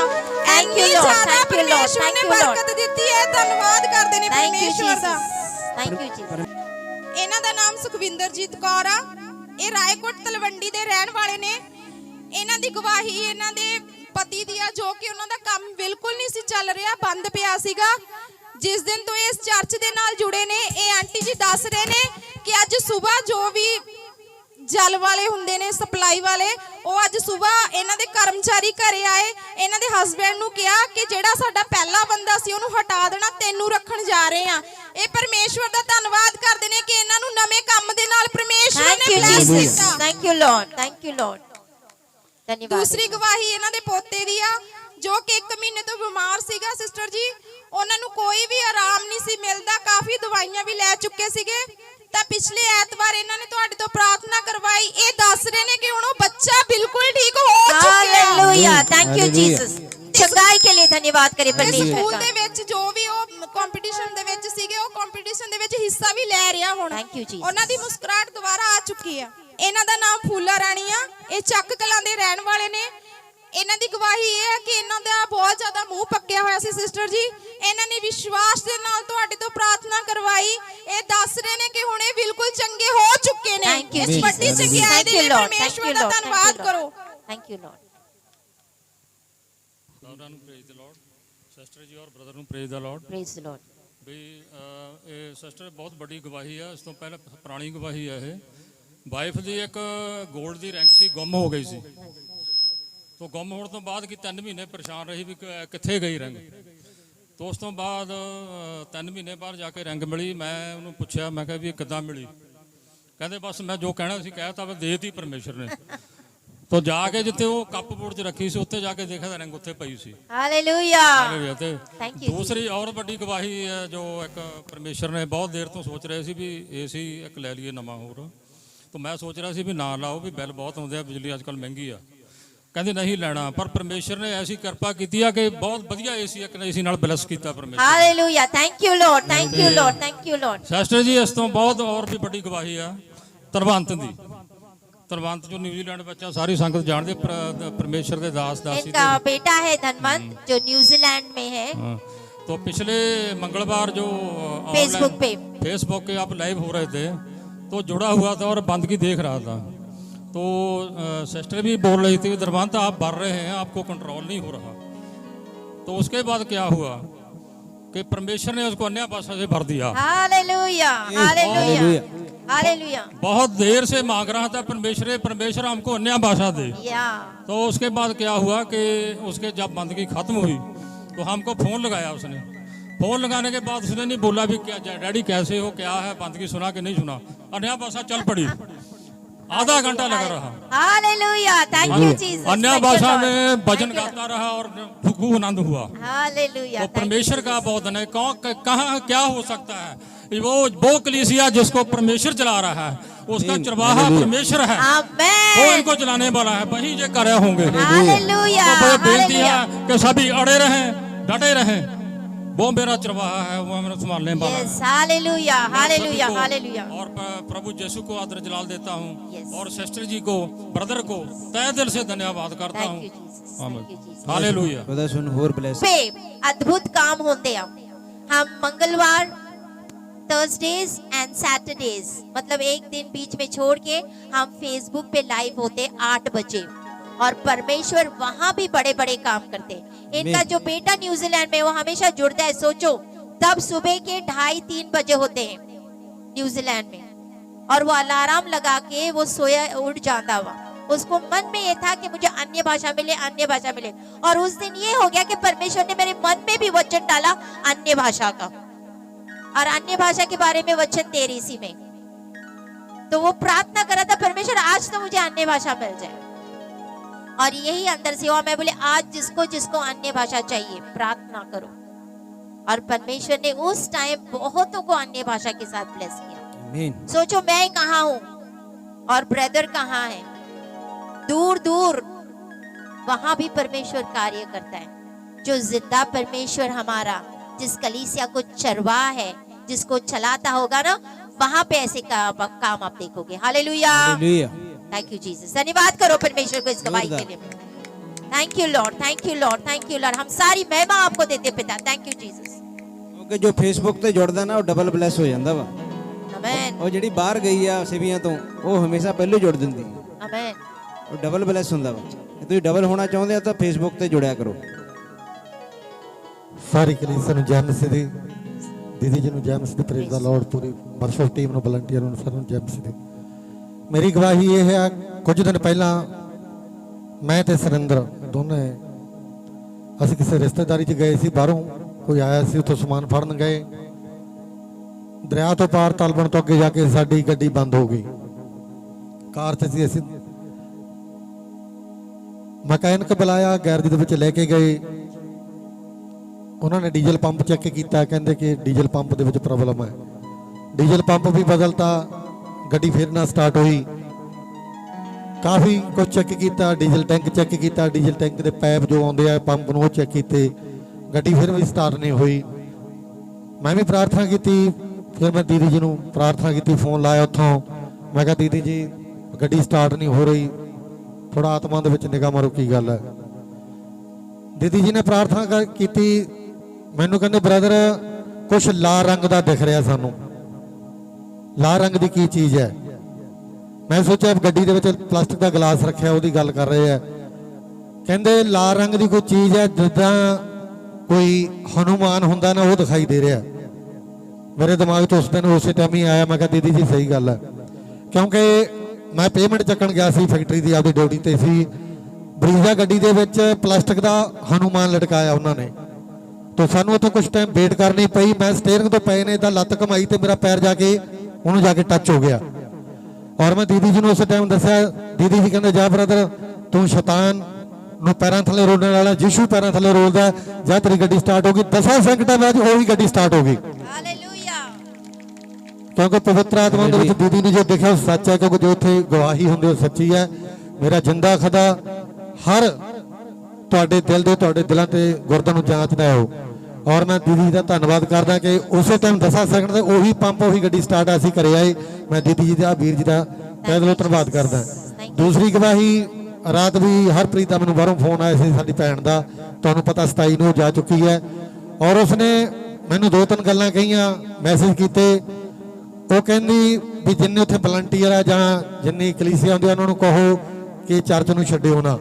Thank you, Lord. Thank you, Lord. ਪਰਮੇਸ਼ਵਰ ਨੇ Thank you, Lord. ਬਰਕਤ ਦਿੱਤੀ ਹੈ। ਧੰਨਵਾਦ ਕਰਦੇ ਨੇ Thank you, ਪਰਮੇਸ਼ਵਰ ਦਾ। Jesus. Thank you, Jesus. ਇਹਨਾਂ ਦਾ ਨਾਮ ਸੁਖਵਿੰਦਰਜੀਤ ਕੌਰ ਆ। ਇਹ ਰਾਏਕੋਟ ਤਲਵੰਡੀ ਦੇ ਰਹਿਣ ਵਾਲੇ ਨੇ। ਇਹਨਾਂ ਦੀ ਗਵਾਹੀ ਇਹਨਾਂ ਦੇ ਪਤੀ ਦੀ ਆ, ਜੋ ਕਿ ਉਹਨਾਂ ਦਾ ਕੰਮ ਬਿਲਕੁਲ ਨਹੀਂ ਸੀ ਚੱਲ ਰਿਹਾ, ਬੰਦ ਪਿਆ ਸੀਗਾ। ਜਿਸ ਦਿਨ ਤੋਂ ਇਸ ਚਰਚ ਦੇ ਨਾਲ ਜੁੜੇ ਨੇ, ਇਹ ਆਂਟੀ ਜੀ ਦੱਸ ਰਹੇ ਨੇ ਕਿ ਅੱਜ ਸਵੇਰ ਜੋ ਵੀ ਜਲ ਵਾਲੇ ਹੁੰਦੇ ਨੇ, ਸਪਲਾਈ ਵਾਲੇ, ਉਹ ਅੱਜ ਸਵੇਰ ਇਹਨਾਂ ਦੇ ਕਰਮਚਾਰੀ ਘਰੇ ਆਏ। ਇਹਨਾਂ ਦੇ ਹਸਬੈਂਡ ਨੂੰ ਕਿਹਾ ਕਿ ਜਿਹੜਾ ਸਾਡਾ ਪਹਿਲਾ ਬੰਦਾ ਸੀ ਉਹਨੂੰ ਹਟਾ ਦੇਣਾ, ਤੈਨੂੰ ਰੱਖਣ ਜਾ ਰਹੇ ਆ। ਇਹ ਪਰਮੇਸ਼ਵਰ ਦਾ ਧੰਨਵਾਦ ਕਰਦੇ ਨੇ ਕਿ ਇਹਨਾਂ ਨੂੰ ਨਵੇਂ ਕੰਮ ਦੇ ਨਾਲ ਪਰਮੇਸ਼ਵਰ Thank ਨੇ you, ਬਲੈਸ Jesus. ਕੀਤਾ। Thank you, Lord. Thank you, Lord. धन्यवाद। ਦੂਸਰੀ ਗਵਾਹੀ ਇਹਨਾਂ ਦੇ ਪੋਤੇ ਦੀ ਆ, ਜੋ ਕਿ 1 ਮਹੀਨੇ ਤੋਂ ਬਿਮਾਰ ਸੀਗਾ। ਸਿਸਟਰ ਜੀ ਉਹਨਾਂ ਨੂੰ ਕੋਈ ਵੀ ਆਰਾਮ ਨਹੀਂ ਸੀ ਮਿਲਦਾ, ਕਾਫੀ ਦਵਾਈਆਂ ਵੀ ਲੈ ਚੁੱਕੇ ਸੀਗੇ। ਤਾਂ ਪਿਛਲੇ ਐਤਵਾਰ ਇਹਨਾਂ ਨੇ ਤੁਹਾਡੇ ਤੋਂ ਪ੍ਰਾਰਥਨਾ ਕਰਵਾਈ। ਇਹ ਦੱਸ ਰਹੇ ਨੇ ਕਿ ਹੁਣ ਉਹ ਬੱਚਾ ਬਿਲਕੁਲ ਠੀਕ ਹੋ ਚੁੱਕਿਆ। Hallelujah. Thank you, Hallelujah. Jesus. चंगाई के लिए धन्यवाद करे ਇਸ परमेश्वर ਸਕੂਲ का। ਦੇ ਵਿੱਚ ਜੋ ਵੀ ਉਹ ਕੰਪੀਟੀਸ਼ਨ ਦੇ ਵਿੱਚ ਸੀਗੇ, ਉਹ ਕੰਪੀਟੀਸ਼ਨ ਦੇ ਵਿੱਚ ਹਿੱਸਾ ਵੀ ਲੈ ਰਿਹਾ ਹੁਣ। Thank you, Jesus. ਉਹਨਾਂ ਦੀ ਮੁਸਕਰਾਹਟ ਦੁਬਾਰਾ ਆ ਚੁੱਕੀ ਆ। ਇਹਨਾਂ ਦਾ ਨਾਮ ਫੂਲਾ ਰਾਣੀ ਆ। ਇਹ ਚੱਕ ਕਲਾਂ ਦੇ ਰਹਿਣ ਵਾਲੇ ਨੇ। ਇਹਨਾਂ ਦੀ ਗਵਾਹੀ ਇਹ ਹੈ ਕਿ ਇਹਨਾਂ ਦਾ ਬਹੁਤ ਜ਼ਿਆਦਾ ਮੂੰਹ ਪੱਕਿਆ ਹੋਇਆ ਸੀ। ਸਿਸਟਰ ਜੀ ਇਹਨਾਂ ਨੇ ਵਿਸ਼ਵਾਸ ਦੇ ਨਾਲ ਤੁਹਾਡੇ ਤੋਂ ਪ੍ਰਾਰਥਨਾ ਕਰਵਾਈ। ਇਹ ਦੱਸ ਰਹੇ ਨੇ ਕਿ ਹੁਣ ਇਹ ਬਿਲਕੁਲ ਚੰਗੇ ਹੋ ਚੁੱਕੇ ਨੇ। Thank you, ਇਸ Jesus. ਵੱਡੀ ਚੰਗਿਆਈ Thank ਦੇ you, ਲਈ Lord. Thank ਪਰਮੇਸ਼ਵਰ you, ਦਾ Lord. ਧੰਨਵਾਦ Thank you, ਕਰੋ। Lord. Thank you, Lord. ਸਾਰਿਆਂ ਨੂੰ ਪ੍ਰੇਜ਼ ਦ ਲਾਰਡ। ਸਿਸਟਰ ਜੀ ਔਰ ਬ੍ਰਦਰ ਨੂੰ praise the Lord. Praise the Lord. ਵੀ ਇਹ ਸਿਸਟਰ ਬਹੁਤ ਵੱਡੀ ਗਵਾਹੀ ਆ। ਇਸ ਤੋਂ ਪਹਿਲਾਂ ਪੁਰਾਣੀ ਗਵਾਹੀ ਆ। ਇਹ ਵਾਈਫ ਦੀ ਇੱਕ 골ਡ ਦੀ ਰੈਂਕ ਸੀ, ਗੁੰਮ ਹੋ ਗਈ ਸੀ। ਤੋਂ ਗੁੰਮ ਹੋਣ ਤੋਂ ਬਾਅਦ ਕਿ 3 ਮਹੀਨੇ ਪਰੇਸ਼ਾਨ ਰਹੀ ਵੀ ਕਿੱਥੇ ਗਈ ਰੈਂਕ। ਤੋਂ ਉਸ ਤੋਂ ਬਾਅਦ 3 ਮਹੀਨੇ ਬਾਅਦ ਜਾ ਕੇ ਰੈਂਕ ਮਿਲੀ। ਮੈਂ ਉਹਨੂੰ ਪੁੱਛਿਆ, ਮੈਂ ਕਿਹਾ ਵੀ ਇਹ ਕਿੱਦਾਂ ਮਿਲੀ? ਕਹਿੰਦੇ ਬਸ ਮੈਂ ਜੋ ਕਹਿਣਾ ਸੀ ਕਹਿਤਾ, ਵਾ ਦੇਤੀ ਪਰਮੇਸ਼ਰ ਨੇ। ਤੋਂ ਜਾ ਕੇ ਜਿੱਥੇ ਉਹ ਕੱਪ ਬੋਰਡ 'ਚ ਰੱਖੀ ਸੀ, ਉੱਥੇ ਜਾ ਕੇ ਦੇਖਿਆ ਤਾਂ ਰੈਂਕ ਉੱਥੇ ਪਈ ਸੀ। हालेलुया। ਤੇ Thank you, ਦੂਸਰੀ ਔਰ ਵੱਡੀ ਗਵਾਹੀ ਹੈ ਜੋ ਇੱਕ ਪਰਮੇਸ਼ਰ ਨੇ ਬਹੁਤ ਦੇਰ ਤੋਂ ਸੋਚ ਰਹੇ ਸੀ ਵੀ ਏਸੀ ਇੱਕ ਲੈ ਲਈਏ ਨਵਾਂ ਹੋਰ। ਤਾਂ ਮੈਂ ਸੋਚ ਰਿਹਾ ਸੀ ਵੀ ਨਾ ਲਾਓ, ਵੀ ਬਿੱਲ ਬਹੁਤ ਆਉਂਦੇ ਆ, ਬਿਜਲੀ ਅੱਜ ਕੱਲ੍ਹ ਮਹਿੰਗੀ ਆ। ਕਹਿੰਦੇ ਨਹੀਂ ਲੈਣਾ, ਪਰ ਪਰਮੇਸ਼ਰ ਨੇ ਐਸੀ ਕਿਰਪਾ ਕੀਤੀ ਆ ਕਿ ਬਹੁਤ ਵਧੀਆ ਏਸੀ ਇੱਕ ਏਸੀ ਨਾਲ ਬਲੈਸ ਕੀਤਾ ਪਰਮੇਸ਼ਰ। Hallelujah. Thank you, Lord. Thank you, Lord. Thank you, Lord. Sister ਜੀ ਇਸ ਤੋਂ ਬਹੁਤ ਔਰ ਵੀ ਵੱਡੀ ਗਵਾਹੀ ਆ ਧਰਵੰਤ ਦੀ। ਧਨਵੰਤ ਜੋ ਨਿਊਜ਼ੀਲੈਂਡ ਬੱਚਾ ਸਾਰੀ ਸੰਗਤ ਜਾਣਦੇ परमेश्वर के दास दासी इनका बेटा है धनवंत जो न्यूजीलैंड में है। हाँ, तो पिछले मंगलवार जो फेसबुक पे फेसबुक पे आप लाइव हो रहे थे तो जुड़ा हुआ था और बंदगी देख रहा था। तो सिस्टर भी बोल रही थी धनवंत आप बढ़ रहे हैं, आपको कंट्रोल नहीं हो रहा। तो उसके बाद क्या हुआ कि परमेश्वर ने उसको अन्य भाषा से भर दिया। Hallelujah hallelujah hallelujah. बहुत देर से मांग रहा था परमेश्वर हमको अन्य भाषा दे। या तो उसके बाद क्या हुआ कि उसके जब बंदगी खत्म हुई तो हमको फोन लगाया उसने। फोन लगाने के बाद उसने नहीं बोला भी क्या डैडी कैसे हो, क्या है, बंदगी सुना कि नहीं सुना, अन्य भाषा चल पड़ी। आधा घंटा लगा रहा। Hallelujah thank you Jesus. अन्य भाषा में भजन गाता रहा और खूब आनंद हुआ। हालेलुया। तो परमेश्वर का बहुत है। कहाँ क्या हो सकता है, वो कलीसिया जिसको परमेश्वर चला रहा है, उसका चरवाहा परमेश्वर है, वो आमेन इनको चलाने वाला है, वही ये कर रहे होंगे। हालेलुया तो बेनती हालेलुया। है कि सभी अड़े रहें, डटे रहें, वो मेरा चरवाहा है, वो हमें संभालने वाला है। यस हालेलुया मैं हालेलुया सभी को हालेलुया। और प्रभु यीशु को आदर जलाल देता हूँ Yes. और सिस्टर जी को, ब्रदर को तहे दिल से धन्यवाद करता थैंक हूँ। यू जीसस आमीन। Thank you Jesus. हालेलुया। ਉਹਦਾ ਸੁਣ ਹੋਰ ਬਲੈਸ पे अद्भुत काम होते हैं। हम मंगलवार थर्सडेज एंड सैटरडेज मतलब एक दिन बीच में छोड़ के हम फेसबुक पे लाइव होते 8 बजे और परमेश्वर वहां भी बड़े बड़े काम करते हैं। इनका जो बेटा न्यूजीलैंड में वो हमेशा जुड़ता है। सोचो तब सुबह के 2:30-3 बजे होते हैं न्यूजीलैंड में और वो अलार्म लगा के वो सोया उठ जाता हुआ। उसको मन में ये था कि मुझे अन्य भाषा मिले, अन्य भाषा मिले। और उस दिन ये हो गया कि परमेश्वर ने मेरे मन में भी वचन डाला अन्य भाषा का और अन्य भाषा के बारे में वचन 13 में। तो वो प्रार्थना कर रहा था परमेश्वर आज तो मुझे अन्य भाषा मिल जाए। और यही अंदर से हुआ। मैं बोले आज जिसको जिसको अन्य भाषा चाहिए प्रार्थना करो। और परमेश्वर ने उस टाइम बहुतों को अन्य भाषा के साथ ब्लेस किया। ਆਮੀਨ। सोचो मैं कहाँ हूँ और ब्रदर कहाँ है, दूर दूर वहां भी परमेश्वर कार्य करता है। जो जिंदा परमेश्वर हमारा जिस कलीसिया को चरवा है, जिसको चलाता होगा ना, वहां पे ऐसे काम आप देखोगे। Hallelujah hallelujah. Thank you Jesus. धन्यवाद करो परमेश्वर को इस गवाही के लिए। Thank you Lord thank you Lord thank you Lord. हम सारी महिमा आपको देते पिता। Thank you Jesus. ਕਿਉਂਕਿ ਜੋ ਫੇਸਬੁੱਕ ਤੇ ਜੁੜਦਾ ਨਾ ਉਹ ਡਬਲ ਬਲੈਸ ਹੋ ਜਾਂਦਾ ਵਾ। आमेन ਉਹ ਜਿਹੜੀ ਬਾਹਰ ਗਈ ਆ ਸਿਵੀਆਂ ਤੋਂ ਉਹ ਹਮੇਸ਼ਾ ਪਹਿਲੇ ਜੁੜ ਦਿੰਦੀ ਹੈ। आमेन। ਉਹ ਡਬਲ ਬਲੈਸ ਹੁੰਦਾ ਵਾ। ਜੇ ਤੁਸੀਂ ਡਬਲ ਹੋਣਾ ਚਾਹੁੰਦੇ ਆ ਤਾਂ ਫੇਸਬੁੱਕ ਤੇ ਜੁੜਿਆ ਕਰੋ। ਸਾਰੀ ਕਲੀਸਿਆ ਨੂੰ ਜੈ ਮਸੀਹ ਦੀ, ਦੀਦੀ ਜੀ ਨੂੰ ਜੈ ਮਸੀਹ ਦੀ, praise the Lord, Puri worship team ਨੂੰ, ਵਲੰਟੀਅਰ ਨੂੰ, ਸਾਰਿਆਂ ਨੂੰ ਜੈ ਮਸੀਹ ਦੀ। ਮੇਰੀ ਗਵਾਹੀ ਇਹ ਹੈ, ਕੁਝ ਦਿਨ ਪਹਿਲਾਂ ਮੈਂ ਤੇ ਸੁਰਿੰਦਰ ਦੋਨੇ ਅਸੀਂ ਕਿਸੇ ਰਿਸ਼ਤੇਦਾਰੀ 'ਚ ਗਏ ਸੀ। ਬਾਹਰੋਂ ਕੋਈ ਆਇਆ ਸੀ, ਉੱਥੋਂ ਸਮਾਨ ਫੜਨ ਗਏ। ਦਰਿਆ ਤੋਂ ਪਾਰ ਤਲਬਣ ਤੋਂ ਅੱਗੇ ਜਾ ਕੇ ਸਾਡੀ ਗੱਡੀ ਬੰਦ ਹੋ ਗਈ। ਕਾਰ 'ਚ ਸੀ ਅਸੀਂ, ਮਕੈਨਿਕ ਬੁਲਾਇਆ, ਗੈਰੇਜ ਦੇ ਵਿੱਚ ਲੈ ਕੇ ਗਏ। ਉਹਨਾਂ ਨੇ ਡੀਜ਼ਲ ਪੰਪ ਚੈੱਕ ਕੀਤਾ, ਕਹਿੰਦੇ ਕਿ ਡੀਜ਼ਲ ਪੰਪ ਦੇ ਵਿੱਚ ਪ੍ਰੋਬਲਮ ਹੈ। ਡੀਜ਼ਲ ਪੰਪ ਵੀ ਬਦਲਤਾ, ਗੱਡੀ ਫਿਰ ਨਾ ਸਟਾਰਟ ਹੋਈ। ਕਾਫੀ ਕੁਝ ਚੈੱਕ ਕੀਤਾ, ਡੀਜ਼ਲ ਟੈਂਕ ਚੈੱਕ ਕੀਤਾ, ਡੀਜ਼ਲ ਟੈਂਕ ਦੇ ਪਾਈਪ ਜੋ ਆਉਂਦੇ ਆ ਪੰਪ ਨੂੰ ਉਹ ਚੈੱਕ ਕੀਤੇ, ਗੱਡੀ ਫਿਰ ਵੀ ਸਟਾਰਟ ਨਹੀਂ ਹੋਈ। ਮੈਂ ਵੀ ਪ੍ਰਾਰਥਨਾ ਕੀਤੀ, ਫਿਰ ਮੈਂ ਦੀਦੀ ਜੀ ਨੂੰ ਪ੍ਰਾਰਥਨਾ ਕੀਤੀ, ਫੋਨ ਲਾਇਆ ਉੱਥੋਂ। ਮੈਂ ਕਿਹਾ ਦੀਦੀ ਜੀ ਗੱਡੀ ਸਟਾਰਟ ਨਹੀਂ ਹੋ ਰਹੀ, ਥੋੜਾ ਆਤਮਾ ਦੇ ਵਿੱਚ ਨਿਗਾਹ ਮਾਰੋ ਕੀ ਗੱਲ ਹੈ। ਦੀਦੀ ਜੀ ਨੇ ਪ੍ਰਾਰਥਨਾ ਕੀਤੀ, ਮੈਨੂੰ ਕਹਿੰਦੇ ਬ੍ਰਦਰ ਕੁਛ ਲਾਲ ਰੰਗ ਦਾ ਦਿਖ ਰਿਹਾ ਸਾਨੂੰ। ਲਾਲ ਰੰਗ ਦੀ ਕੀ ਚੀਜ਼ ਹੈ? ਮੈਂ ਸੋਚਿਆ ਗੱਡੀ ਦੇ ਵਿੱਚ ਪਲਾਸਟਿਕ ਦਾ ਗਲਾਸ ਰੱਖਿਆ, ਉਹਦੀ ਗੱਲ ਕਰ ਰਹੇ ਆ। ਕਹਿੰਦੇ ਲਾਲ ਰੰਗ ਦੀ ਕੋਈ ਚੀਜ਼ ਹੈ, ਜਿੱਦਾਂ ਕੋਈ ਹਨੂਮਾਨ ਹੁੰਦਾ ਨਾ, ਉਹ ਦਿਖਾਈ ਦੇ ਰਿਹਾ। ਮੇਰੇ ਦਿਮਾਗ 'ਚ ਉਸ ਦਿਨ ਉਸੇ ਟਾਈਮ ਹੀ ਆਇਆ। ਮੈਂ ਕਿਹਾ ਦੀਦੀ ਜੀ ਸਹੀ ਗੱਲ ਹੈ, ਕਿਉਂਕਿ ਮੈਂ ਪੇਮੈਂਟ ਚੱਕਣ ਗਿਆ ਸੀ ਫੈਕਟਰੀ ਦੀ, ਆਪਦੀ ਡਿਊਟੀ ਤੇ ਸੀ। ਬਰੀਜ਼ਾ ਗੱਡੀ ਦੇ ਵਿੱਚ ਪਲਾਸਟਿਕ ਦਾ ਹਨੂਮਾਨ ਲਟਕਾਇਆ ਉਹਨਾਂ ਨੇ। तो सानू उत्थे कुछ टाइम वेट करनी पई। मैं स्टेयरिंग तो पे ने लत्त घुमाई तो मेरा पैर जाके उन्होंने जाके टच हो गया। और मैं दीदी जी ने उस टाइम दसिया, दीदी जी कहते जा ब्रदर तू शैतान नूं पैरां थले रोलने वाला, यीशु पैरां थले रोलदा, जा तेरी गड्डी स्टार्ट होगी। 10 सेकंडां बाद वही गड्डी स्टार्ट होगी। हालेलुया। क्योंकि पवित्र आत्मा दे विच दीदी ने जो देखा सच है, क्योंकि जो उत्थे गवाही हुंदी सच्ची है। मेरा जिंदा खदा हर तुहाडे दिल दे तुहाडे दिलां ते गुरदां नूं जांचदा है। और मैं दीदी दा धन्नवाद करदा कि उसे टाइम 10 सेकंड ते ओही पंप ओही गड्डी स्टार्ट असीं करे आए। मैं दीदी जी दा वीर जी दा तहे दिलों धन्नवाद करदा। ਦੂਸਰੀ ਗਵਾਹੀ ਰਾਤ ਵੀ ਹਰਪ੍ਰੀਤ ਦਾ ਮੈਨੂੰ ਬਾਹਰੋਂ ਫੋਨ ਆਇਆ ਸੀ ਸਾਡੀ ਭੈਣ ਦਾ, ਤੁਹਾਨੂੰ ਪਤਾ 27 ਨੂੰ ਜਾ ਚੁੱਕੀ ਹੈ, ਔਰ ਉਸਨੇ ਮੈਨੂੰ 2-3 ਗੱਲਾਂ ਕਹੀਆਂ, ਮੈਸੇਜ ਕੀਤੇ। ਉਹ ਕਹਿੰਦੀ ਵੀ ਜਿੰਨੇ ਉੱਥੇ ਵਲੰਟੀਅਰ ਆ ਜਾਂ ਜਿੰਨੀ ਕਲੀਸਿਆ ਹੁੰਦੀ ਆ ਉਹਨਾਂ ਨੂੰ ਕਹੋ ਕਿ ਚਰਚ ਨੂੰ ਛੱਡਿਓ ਨਾ।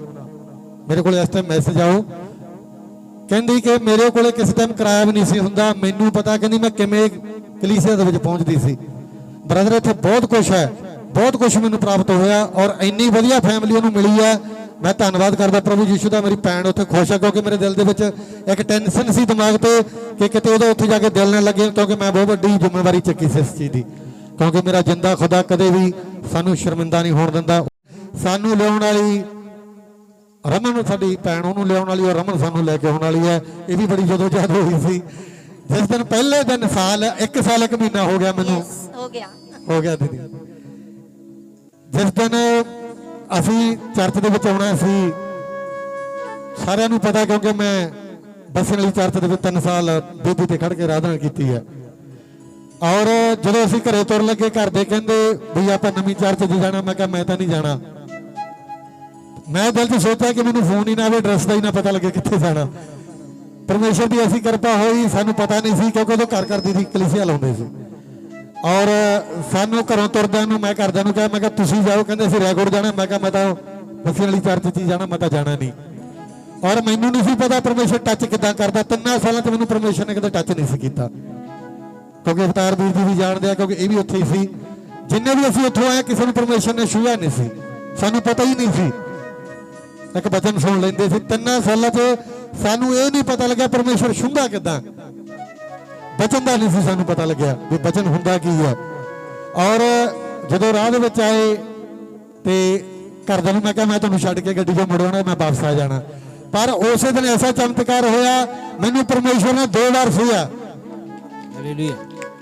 ਮੇਰੇ ਕੋਲ ਇਸ ਟਾਈਮ ਮੈਸੇਜ ਆਓ, ਕਹਿੰਦੀ ਕਿ ਮੇਰੇ ਕੋਲੇ ਕਿਸੇ ਟਾਈਮ ਕਿਰਾਇਆ ਵੀ ਨਹੀਂ ਸੀ ਹੁੰਦਾ, ਮੈਨੂੰ ਪਤਾ ਕਹਿੰਦੀ ਮੈਂ ਕਿਵੇਂ ਕਲੀਸਿਆ ਦੇ ਵਿੱਚ ਪਹੁੰਚਦੀ ਸੀ। ਬ੍ਰਦਰ ਇੱਥੇ ਬਹੁਤ ਕੁਝ ਹੈ, ਬਹੁਤ ਕੁਝ ਮੈਨੂੰ ਪ੍ਰਾਪਤ ਹੋਇਆ ਔਰ ਇੰਨੀ ਵਧੀਆ ਫੈਮਿਲੀ ਉਹਨੂੰ ਮਿਲੀ ਹੈ। ਮੈਂ ਧੰਨਵਾਦ ਕਰਦਾ ਪ੍ਰਭੂ ਯੀਸ਼ੂ ਦਾ। ਮੇਰੀ ਭੈਣ ਉੱਥੇ ਖੁਸ਼ ਹੈ ਕਿਉਂਕਿ ਮੇਰੇ ਦਿਲ ਦੇ ਵਿੱਚ ਇੱਕ ਟੈਨਸ਼ਨ ਸੀ ਦਿਮਾਗ ਤੇ ਕਿ ਕਿਤੇ ਉਹਦਾ ਉੱਥੇ ਜਾ ਕੇ ਦਿਲ ਨਾ ਲੱਗੇ, ਕਿਉਂਕਿ ਮੈਂ ਬਹੁਤ ਵੱਡੀ ਜ਼ਿੰਮੇਵਾਰੀ ਚੱਕੀ ਸੀ ਇਸ ਚੀਜ਼ ਦੀ, ਕਿਉਂਕਿ ਮੇਰਾ ਜਿੰਦਾ ਖੁਦਾ ਕਦੇ ਵੀ ਸਾਨੂੰ ਸ਼ਰਮਿੰਦਾ ਨਹੀਂ ਹੋਣ ਦਿੰਦਾ। ਸਾਨੂੰ ਲਿਆਉਣ ਵਾਲੀ ਰਮਨ ਸਾਡੀ ਭੈਣ, ਉਹਨੂੰ ਲਿਆਉਣ ਵਾਲੀ ਔਰ ਰਮਨ ਸਾਨੂੰ ਲੈ ਕੇ ਆਉਣ ਵਾਲੀ ਹੈ। ਇਹ ਵੀ ਬੜੀ ਜਦੋਂ ਜਦ ਹੋਈ ਸੀ ਜਿਸ ਦਿਨ ਪਹਿਲੇ ਦਿਨ ਸਾਲ 1 ਸਾਲ 1 ਮਹੀਨਾ ਹੋ ਗਿਆ ਮੈਨੂੰ, ਹੋ ਗਿਆ ਦੀਦੀ। ਜਿਸ ਦਿਨ ਅਸੀਂ ਚਰਚ ਦੇ ਵਿੱਚ ਆਉਣਾ ਸੀ, ਸਾਰਿਆਂ ਨੂੰ ਪਤਾ ਕਿਉਂਕਿ ਮੈਂ ਬਸਣ ਵਾਲੀ ਚਰਚ ਦੇ ਵਿੱਚ 3 ਸਾਲ ਬੇਬੀ ਤੇ ਖੜ ਕੇ ਆਰਾਧਨਾ ਕੀਤੀ ਹੈ। ਔਰ ਜਦੋਂ ਅਸੀਂ ਘਰੇ ਤੁਰਨ ਲੱਗੇ, ਘਰ ਦੇ ਕਹਿੰਦੇ ਵੀ ਆਪਾਂ ਨਵੀਂ ਚਰਚ 'ਚ ਜਾਣਾ। ਮੈਂ ਕਿਹਾ ਮੈਂ ਤਾਂ ਨਹੀਂ ਜਾਣਾ। ਮੈਂ ਦਿਲ 'ਚ ਸੋਚਿਆ ਕਿ ਮੈਨੂੰ ਫੋਨ ਹੀ ਨਾ ਆਵੇ, ਐਡਰੈਸ ਦਾ ਹੀ ਨਾ ਪਤਾ ਲੱਗੇ ਕਿੱਥੇ ਜਾਣਾ। ਪਰਮੇਸ਼ਰ ਦੀ ਐਸੀ ਕਿਰਪਾ ਹੋਈ, ਸਾਨੂੰ ਪਤਾ ਨਹੀਂ ਸੀ ਕਿਉਂਕਿ ਉਦੋਂ ਘਰ ਕਰਦੀ ਸੀ ਕਲੀਸਿਆ ਲਾਉਂਦੇ ਸੀ। ਔਰ ਸਾਨੂੰ ਘਰੋਂ ਤੁਰਦਿਆਂ ਨੂੰ ਮੈਂ ਘਰਦਿਆਂ ਨੂੰ ਕਿਹਾ, ਮੈਂ ਕਿਹਾ ਤੁਸੀਂ ਜਾਓ, ਕਹਿੰਦੇ ਅਸੀਂ ਰੈਗੋੜ ਜਾਣਾ। ਮੈਂ ਕਿਹਾ ਮੈਂ ਤਾਂ ਬਸਣ ਵਾਲੀ ਚਰਚ 'ਚ ਹੀ ਜਾਣਾ, ਮੈਂ ਤਾਂ ਜਾਣਾ ਨਹੀਂ। ਔਰ ਮੈਨੂੰ ਨਹੀਂ ਸੀ ਪਤਾ ਪਰਮੇਸ਼ਰ ਟੱਚ ਕਿੱਦਾਂ ਕਰਦਾ। 3 ਸਾਲਾਂ 'ਚ ਮੈਨੂੰ ਪਰਮੇਸ਼ਰ ਨੇ ਕਦੇ ਟੱਚ ਨਹੀਂ ਸੀ ਕੀਤਾ, ਕਿਉਂਕਿ ਅਵਤਾਰ ਵੀਰ ਜੀ ਵੀ ਜਾਣਦੇ ਆ, ਕਿਉਂਕਿ ਇਹ ਵੀ ਉੱਥੇ ਹੀ ਸੀ। ਜਿੰਨੇ ਵੀ ਅਸੀਂ ਉੱਥੋਂ ਆਏ ਕਿਸੇ ਨੂੰ ਪਰਮੇਸ਼ਰ ਨੇ ਛੂਹਿਆ ਨਹੀਂ ਸੀ, ਸਾਨੂੰ ਪਤਾ ਹੀ ਨਹੀਂ ਸੀ। ਇੱਕ ਬਚਨ ਸੁਣ ਲੈਂਦੇ ਸੀ। 3 ਸਾਲਾਂ 'ਚ ਸਾਨੂੰ ਇਹ ਨਹੀਂ ਪਤਾ ਲੱਗਿਆ ਪਰਮੇਸ਼ਰ ਛੂੰਹਦਾ ਕਿੱਦਾਂ, ਬਚਨ ਦਾ ਨਹੀਂ ਸੀ ਸਾਨੂੰ ਪਤਾ ਲੱਗਿਆ ਵੀ ਬਚਨ ਹੁੰਦਾ ਕੀ ਹੈ। ਔਰ ਜਦੋਂ ਰਾਹ ਦੇ ਵਿੱਚ ਆਏ ਤੇ ਘਰਦਿਆਂ ਨੂੰ ਮੈਂ ਕਿਹਾ ਮੈਂ ਤੁਹਾਨੂੰ ਛੱਡ ਕੇ ਗੱਡੀ 'ਚੋਂ ਮੁੜਾਉਣਾ, ਮੈਂ ਵਾਪਸ ਆ ਜਾਣਾ। ਪਰ ਉਸੇ ਦਿਨ ਐਸਾ ਚਮਤਕਾਰ ਹੋਇਆ, ਮੈਨੂੰ ਪਰਮੇਸ਼ਰ ਨੇ 2 ਵਾਰ ਛੂਹਿਆ।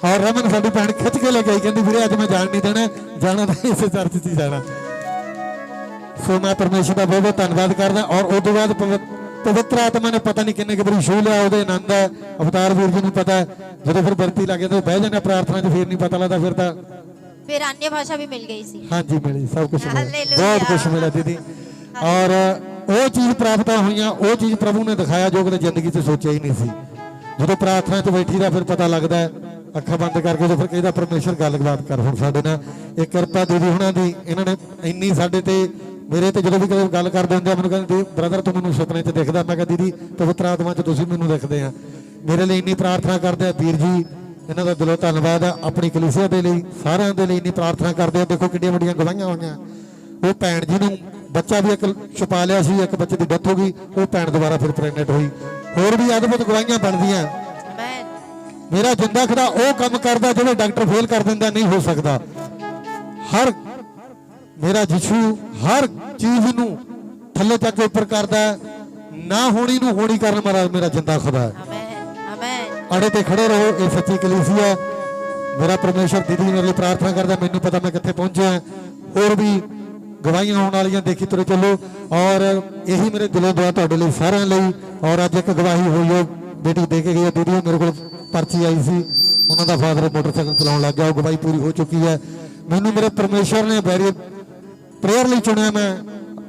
ਔਰ ਰਮਨ ਸਾਡੀ ਭੈਣ ਖਿੱਚ ਕੇ ਲੈ ਗਈ, ਕਹਿੰਦੀ ਵੀਰੇ ਅੱਜ ਮੈਂ ਜਾਣ ਨਹੀਂ ਦੇਣਾ, ਜਾਣਾ ਤਾਂ ਇਸੇ ਚਰਚ 'ਚ ਹੀ ਜਾਣਾ। ਸੋ ਮੈਂ ਪਰਮੇਸ਼ਰ ਦਾ ਬਹੁਤ ਬਹੁਤ ਧੰਨਵਾਦ ਕਰਦਾ। ਔਰ ਉਸ ਤੋਂ ਬਾਅਦ ਪਵਿੱਤਰ ਆਤਮਾ ਨੇ ਪਤਾ ਨਹੀਂ ਕਿੰਨੇ ਕੁ ਵਾਰੀ ਛੂਹ ਲਿਆ, ਉਹਦੇ ਆਨੰਦ ਹੈ। ਅਵਤਾਰ ਵੀਰ ਜੀ ਨੂੰ ਪਤਾ, ਜਦੋਂ ਫਿਰ ਵਰਤੀ ਲੱਗ ਜਾਂਦੇ ਬਹਿ ਜਾਂਦੇ ਪ੍ਰਾਰਥਨਾ 'ਚ, ਫਿਰ ਨਹੀਂ ਪਤਾ ਲੱਗਦਾ, ਫਿਰ ਤਾਂ फिर अन्य भाषा भी मिल गई सी। ਹਾਂਜੀ ਮਿਲੀ, ਸਭ ਕੁਝ ਮਿਲਿਆ, ਹਾਲੇਲੂਇਆ। ਬਹੁਤ ਕੁਝ ਮਿਲਿਆ ਦੀਦੀ। ਔਰ ਉਹ ਚੀਜ਼ ਪ੍ਰਾਪਤ ਹੋਈਆਂ, ਉਹ ਚੀਜ਼ ਪ੍ਰਭੂ ਨੇ ਦਿਖਾਇਆ ਜੋ ਕਦੇ ਜ਼ਿੰਦਗੀ 'ਚ ਸੋਚਿਆ ਹੀ ਨਹੀਂ ਸੀ। ਜਦੋਂ ਪ੍ਰਾਰਥਨਾ 'ਚ ਬੈਠੀ ਦਾ ਫਿਰ ਪਤਾ ਲੱਗਦਾ, ਅੱਖਾਂ ਬੰਦ ਕਰਕੇ ਫਿਰ ਕਹਿੰਦਾ ਪਰਮੇਸ਼ਰ ਗੱਲਬਾਤ ਕਰ ਹੁਣ ਸਾਡੇ ਨਾਲ। ਇਹ ਕਿਰਪਾ ਦੀਦੀ ਹੁਣਾਂ ਦੀ, ਇਹਨਾਂ ਨੇ ਇੰਨੀ ਸਾਡੇ ਤੇ ਮੇਰੇ ਤੇ ਜਦੋਂ ਵੀ ਕਦੇ ਗੱਲ ਕਰਦੇ ਹੁੰਦੇ ਆ ਮੈਨੂੰ ਕਹਿੰਦੇ ਬ੍ਰਦਰ ਤੂੰ ਮੈਨੂੰ ਸੁਪਨੇ 'ਚ ਦਿਖਦਾ। ਮੈਂ ਕਿਹਾ ਦੀਦੀ ਪਵਿੱਤਰ ਆਤਮਾ 'ਚ ਤੁਸੀਂ ਮੈਨੂੰ ਦਿਖਦੇ ਆ। ਮੇਰੇ ਲਈ ਇੰਨੀ ਪ੍ਰਾਰਥਨਾ ਕਰਦੇ ਆ ਵੀਰ ਜੀ, ਇਹਨਾਂ ਦਾ ਦਿਲੋਂ ਧੰਨਵਾਦ ਆ। ਆਪਣੀ ਕਲੀਸਿਆ ਦੇ ਲਈ, ਸਾਰਿਆਂ ਦੇ ਲਈ ਇੰਨੀ ਪ੍ਰਾਰਥਨਾ ਕਰਦੇ ਆ। ਦੇਖੋ ਕਿੰਨੀਆਂ ਵੱਡੀਆਂ ਗਵਾਹੀਆਂ ਹੋਈਆਂ। ਉਹ ਭੈਣ ਜੀ ਨੂੰ ਬੱਚਾ ਵੀ ਇੱਕ ਛੁਪਾ ਲਿਆ ਸੀ, ਇੱਕ ਬੱਚੇ ਦੀ ਡੈਥ ਹੋ ਗਈ, ਉਹ ਭੈਣ ਦੁਬਾਰਾ ਫਿਰ ਪ੍ਰੈਗਨੈਂਟ ਹੋਈ। ਹੋਰ ਵੀ ਅਦਭੁਤ ਗਵਾਹੀਆਂ ਬਣਦੀਆਂ। ਮੇਰਾ ਜਿੰਦਾ ਖੁਦਾ ਉਹ ਕੰਮ ਕਰਦਾ ਜਿਹੜੇ ਡਾਕਟਰ ਫੇਲ ਕਰ ਦਿੰਦਾ, ਨਹੀਂ ਹੋ ਸਕਦਾ। ਹਰ ਮੇਰਾ ਯਿਸੂ ਹਰ ਚੀਜ਼ ਨੂੰ ਥੱਲੇ ਤੱਕ ਉੱਪਰ ਕਰਦਾ, ਨਾ ਹੋਣੀ ਨੂੰ ਹੋਣੀ ਕਰਨ ਵਾਲਾ ਮੇਰਾ ਜਿੰਦਾ ਖੁਦਾ ਹੈ। ਅੜੇ ਤੇ ਖੜੇ ਰਹੋ, ਇਹ ਸੱਚੀ ਕਲੀਸਿਆ। ਮੇਰਾ ਪਰਮੇਸ਼ਰ ਦੀਦੀ ਮੇਰੇ ਲਈ ਪ੍ਰਾਰਥਨਾ ਕਰਦਾ, ਮੈਨੂੰ ਪਤਾ ਮੈਂ ਕਿੱਥੇ ਪਹੁੰਚਿਆ। ਹੋਰ ਵੀ ਗਵਾਹੀਆਂ ਆਉਣ ਵਾਲੀਆਂ, ਦੇਖੀ ਤੁਰੇ ਚੱਲੋ। ਔਰ ਇਹੀ ਮੇਰੇ ਦਿਲੋਂ ਦੁਆ ਤੁਹਾਡੇ ਲਈ, ਸਾਰਿਆਂ ਲਈ। ਔਰ ਅੱਜ ਇੱਕ ਗਵਾਹੀ ਹੋਈ ਹੈ, ਬੇਟੀ ਦੇ ਕੇ ਗਈ ਹੈ ਦੀਦੀ, ਮੇਰੇ ਕੋਲ ਪਰਚੀ ਆਈ ਸੀ, ਉਹਨਾਂ ਦਾ ਫਾਦਰ ਮੋਟਰਸਾਈਕਲ ਚਲਾਉਣ ਲੱਗ ਗਿਆ, ਉਹ ਗਵਾਹੀ ਪੂਰੀ ਹੋ ਚੁੱਕੀ ਹੈ। ਮੈਨੂੰ ਮੇਰੇ ਪਰਮੇਸ਼ਰ ਨੇ ਵੈਰੀ ਪ੍ਰੇਅਰ ਲਈ ਚੁਣਿਆ। ਮੈਂ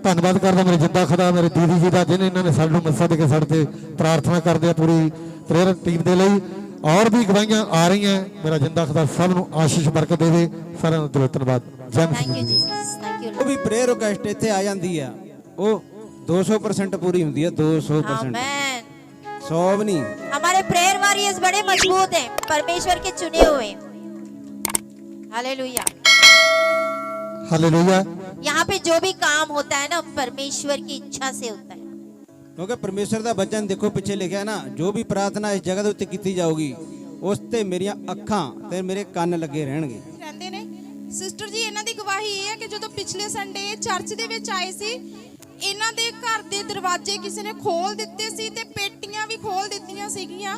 ਧੰਨਵਾਦ ਕਰਦਾ ਮੇਰੇ ਜਿੰਦਾ ਖੁਦਾ, ਮੇਰੇ ਦੀਦੀ ਜੀ ਦਾ, ਜਿਹਨੇ ਇਹਨਾਂ ਨੇ ਸਾਨੂੰ ਮੱਸਾ ਦੇ ਕੇ ਸਾਡੇ ਤੇ ਪ੍ਰਾਰਥਨਾ ਕਰਦੇ ਆ ਪੂਰੀ ਪ੍ਰੇਅਰ ਟੀਮ ਦੇ ਲਈ। ਔਰ ਵੀ ਗਵਾਹੀਆਂ ਆ ਰਹੀਆਂ। ਮੇਰਾ ਜਿੰਦਾ ਖੁਦਾ ਸਭ ਨੂੰ ਆਸ਼ੀਸ਼ ਬਰਕਤ ਦੇਵੇ। ਸਾਰਿਆਂ ਨੂੰ ਦਿਲੋਂ ਧੰਨਵਾਦ। ਜੈ ਮਸੀਹ। ਉਹ ਵੀ ਪ੍ਰੇਅਰ ਰਿਕੁਐਸਟ ਇੱਥੇ ਆ ਜਾਂਦੀ ਆ, ਉਹ 200% ਪੂਰੀ ਹੁੰਦੀ ਹੈ। 200% 100 भी नहीं। हमारे प्रेयर वॉरियर्स बड़े मजबूत हैं, परमेश्वर के चुने हुए। हालेलुया। हालेलुया। यहाँ पे जो भी काम होता है ना, परमेश्वर की इच्छा से होता है। क्योंकि परमेश्वर का वचन देखो पीछे लिखा है ना, जो भी प्रार्थना इस जगह उत्ते की जाऊगी उस ते मेरियां अखां ते मेरे कान लगे रहणगे। ਰਹਿੰਦੇ ਨੇ ਸਿਸਟਰ ਜੀ। ਇਹਨਾਂ ਦੀ ਗਵਾਹੀ ਇਹ ਹੈ ਕਿ ਜਦੋਂ ਪਿਛਲੇ ਸੰਡੇ ਚਰਚ ਦੇ ਵਿੱਚ ਆਏ ਸੀ, ਇਹਨਾਂ ਦੇ ਘਰ ਦੇ ਦਰਵਾਜ਼ੇ ਕਿਸੇ ਨੇ ਖੋਲ ਦਿੱਤੇ ਸੀ ਤੇ ਪੇਟੀਆਂ ਵੀ ਖੋਲ ਦਿੱਤੀਆਂ ਸੀਗੀਆਂ।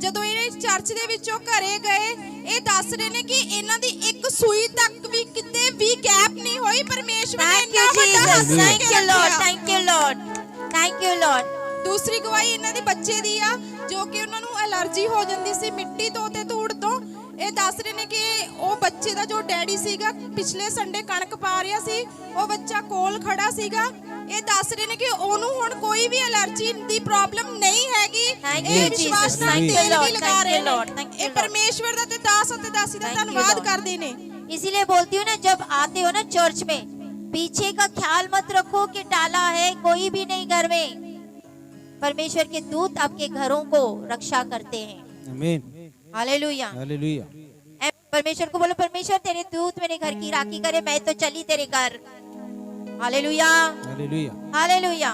ਜਦੋਂ ਇਹ ਚਰਚ ਦੇ ਵਿੱਚੋਂ ਘਰੇ ਗਏ, ਇਹ ਦੱਸ ਰਹੇ ਨੇ ਕਿ ਇਹਨਾਂ ਦੀ ਇੱਕ ਸੂਈ ਤੱਕ ਵੀ ਕਿਤੇ ਵੀ ਗੈਪ ਨਹੀਂ ਹੋਈ। ਪਰਮੇਸ਼ਵਰ ਨੇ ਇੰਨਾ ਵੱਡਾ ਹੱਥ thank you Lord, thank you Lord, thank you Lord. ਦੂਸਰੀ ਗਵਾਹੀ ਇਹਨਾਂ ਦੇ ਬੱਚੇ ਦੀ ਆ, ਜੋ ਕਿ ਉਹਨਾਂ ਨੂੰ ਐਲਰਜੀ ਹੋ ਜਾਂਦੀ ਸੀ ਮਿੱਟੀ ਤੋਂ ਤੇ ਧੂੜ ਤੋਂ। ਇਹ ਦੱਸ ਰਹੇ ਨੇ ਕਿ ਉਹ ਬੱਚੇ ਦਾ ਜੋ ਡੈਡੀ ਸੀਗਾ ਪਿਛਲੇ ਸੰਡੇ ਕਣਕ ਪਾ ਰਿਹਾ ਸੀ, ਉਹ ਬੱਚਾ ਕੋਲ ਖੜਾ ਸੀਗਾ। ਇਹ ਦੱਸ ਰਹੇ ਨੇ ਕਿ ਉਹਨੂੰ ਹੁਣ ਕੋਈ ਵੀ ਐਲਰਜੀ ਦੀ ਪ੍ਰੋਬਲਮ ਨਹੀਂ ਹੈਗੀ। Thank you, ਇਹ ਵਿਸ਼ਵਾਸ ਨਾਲ Jesus. Thank you, ਤੇਲ ਵੀ Lord. ਲਗਾ Thank ਰਹੇ you, Lord. Thank ਨੇ। you, ਇਹ Lord. ਪਰਮੇਸ਼ਵਰ ਦਾ ਤੇ ਦਾਸ ਅਤੇ ਦਾਸੀ ਦਾ Thank you, ਧੰਨਵਾਦ Lord. ਕਰਦੇ ਨੇ। इसीलिए बोलती हूँ ना, जब आते हो ना चर्च में, पीछे का ख्याल मत रखो कि डाला है, कोई भी नहीं घर में। परमेश्वर के दूत आपके घरों को रक्षा करते हैं। आमीन, हालेलुया। हालेलुया। परमेश्वर को बोलो, परमेश्वर तेरे दूत मेरे घर की राखी करे, मैं तो चली तेरे घर। Hallelujah, hallelujah. हालेलुया।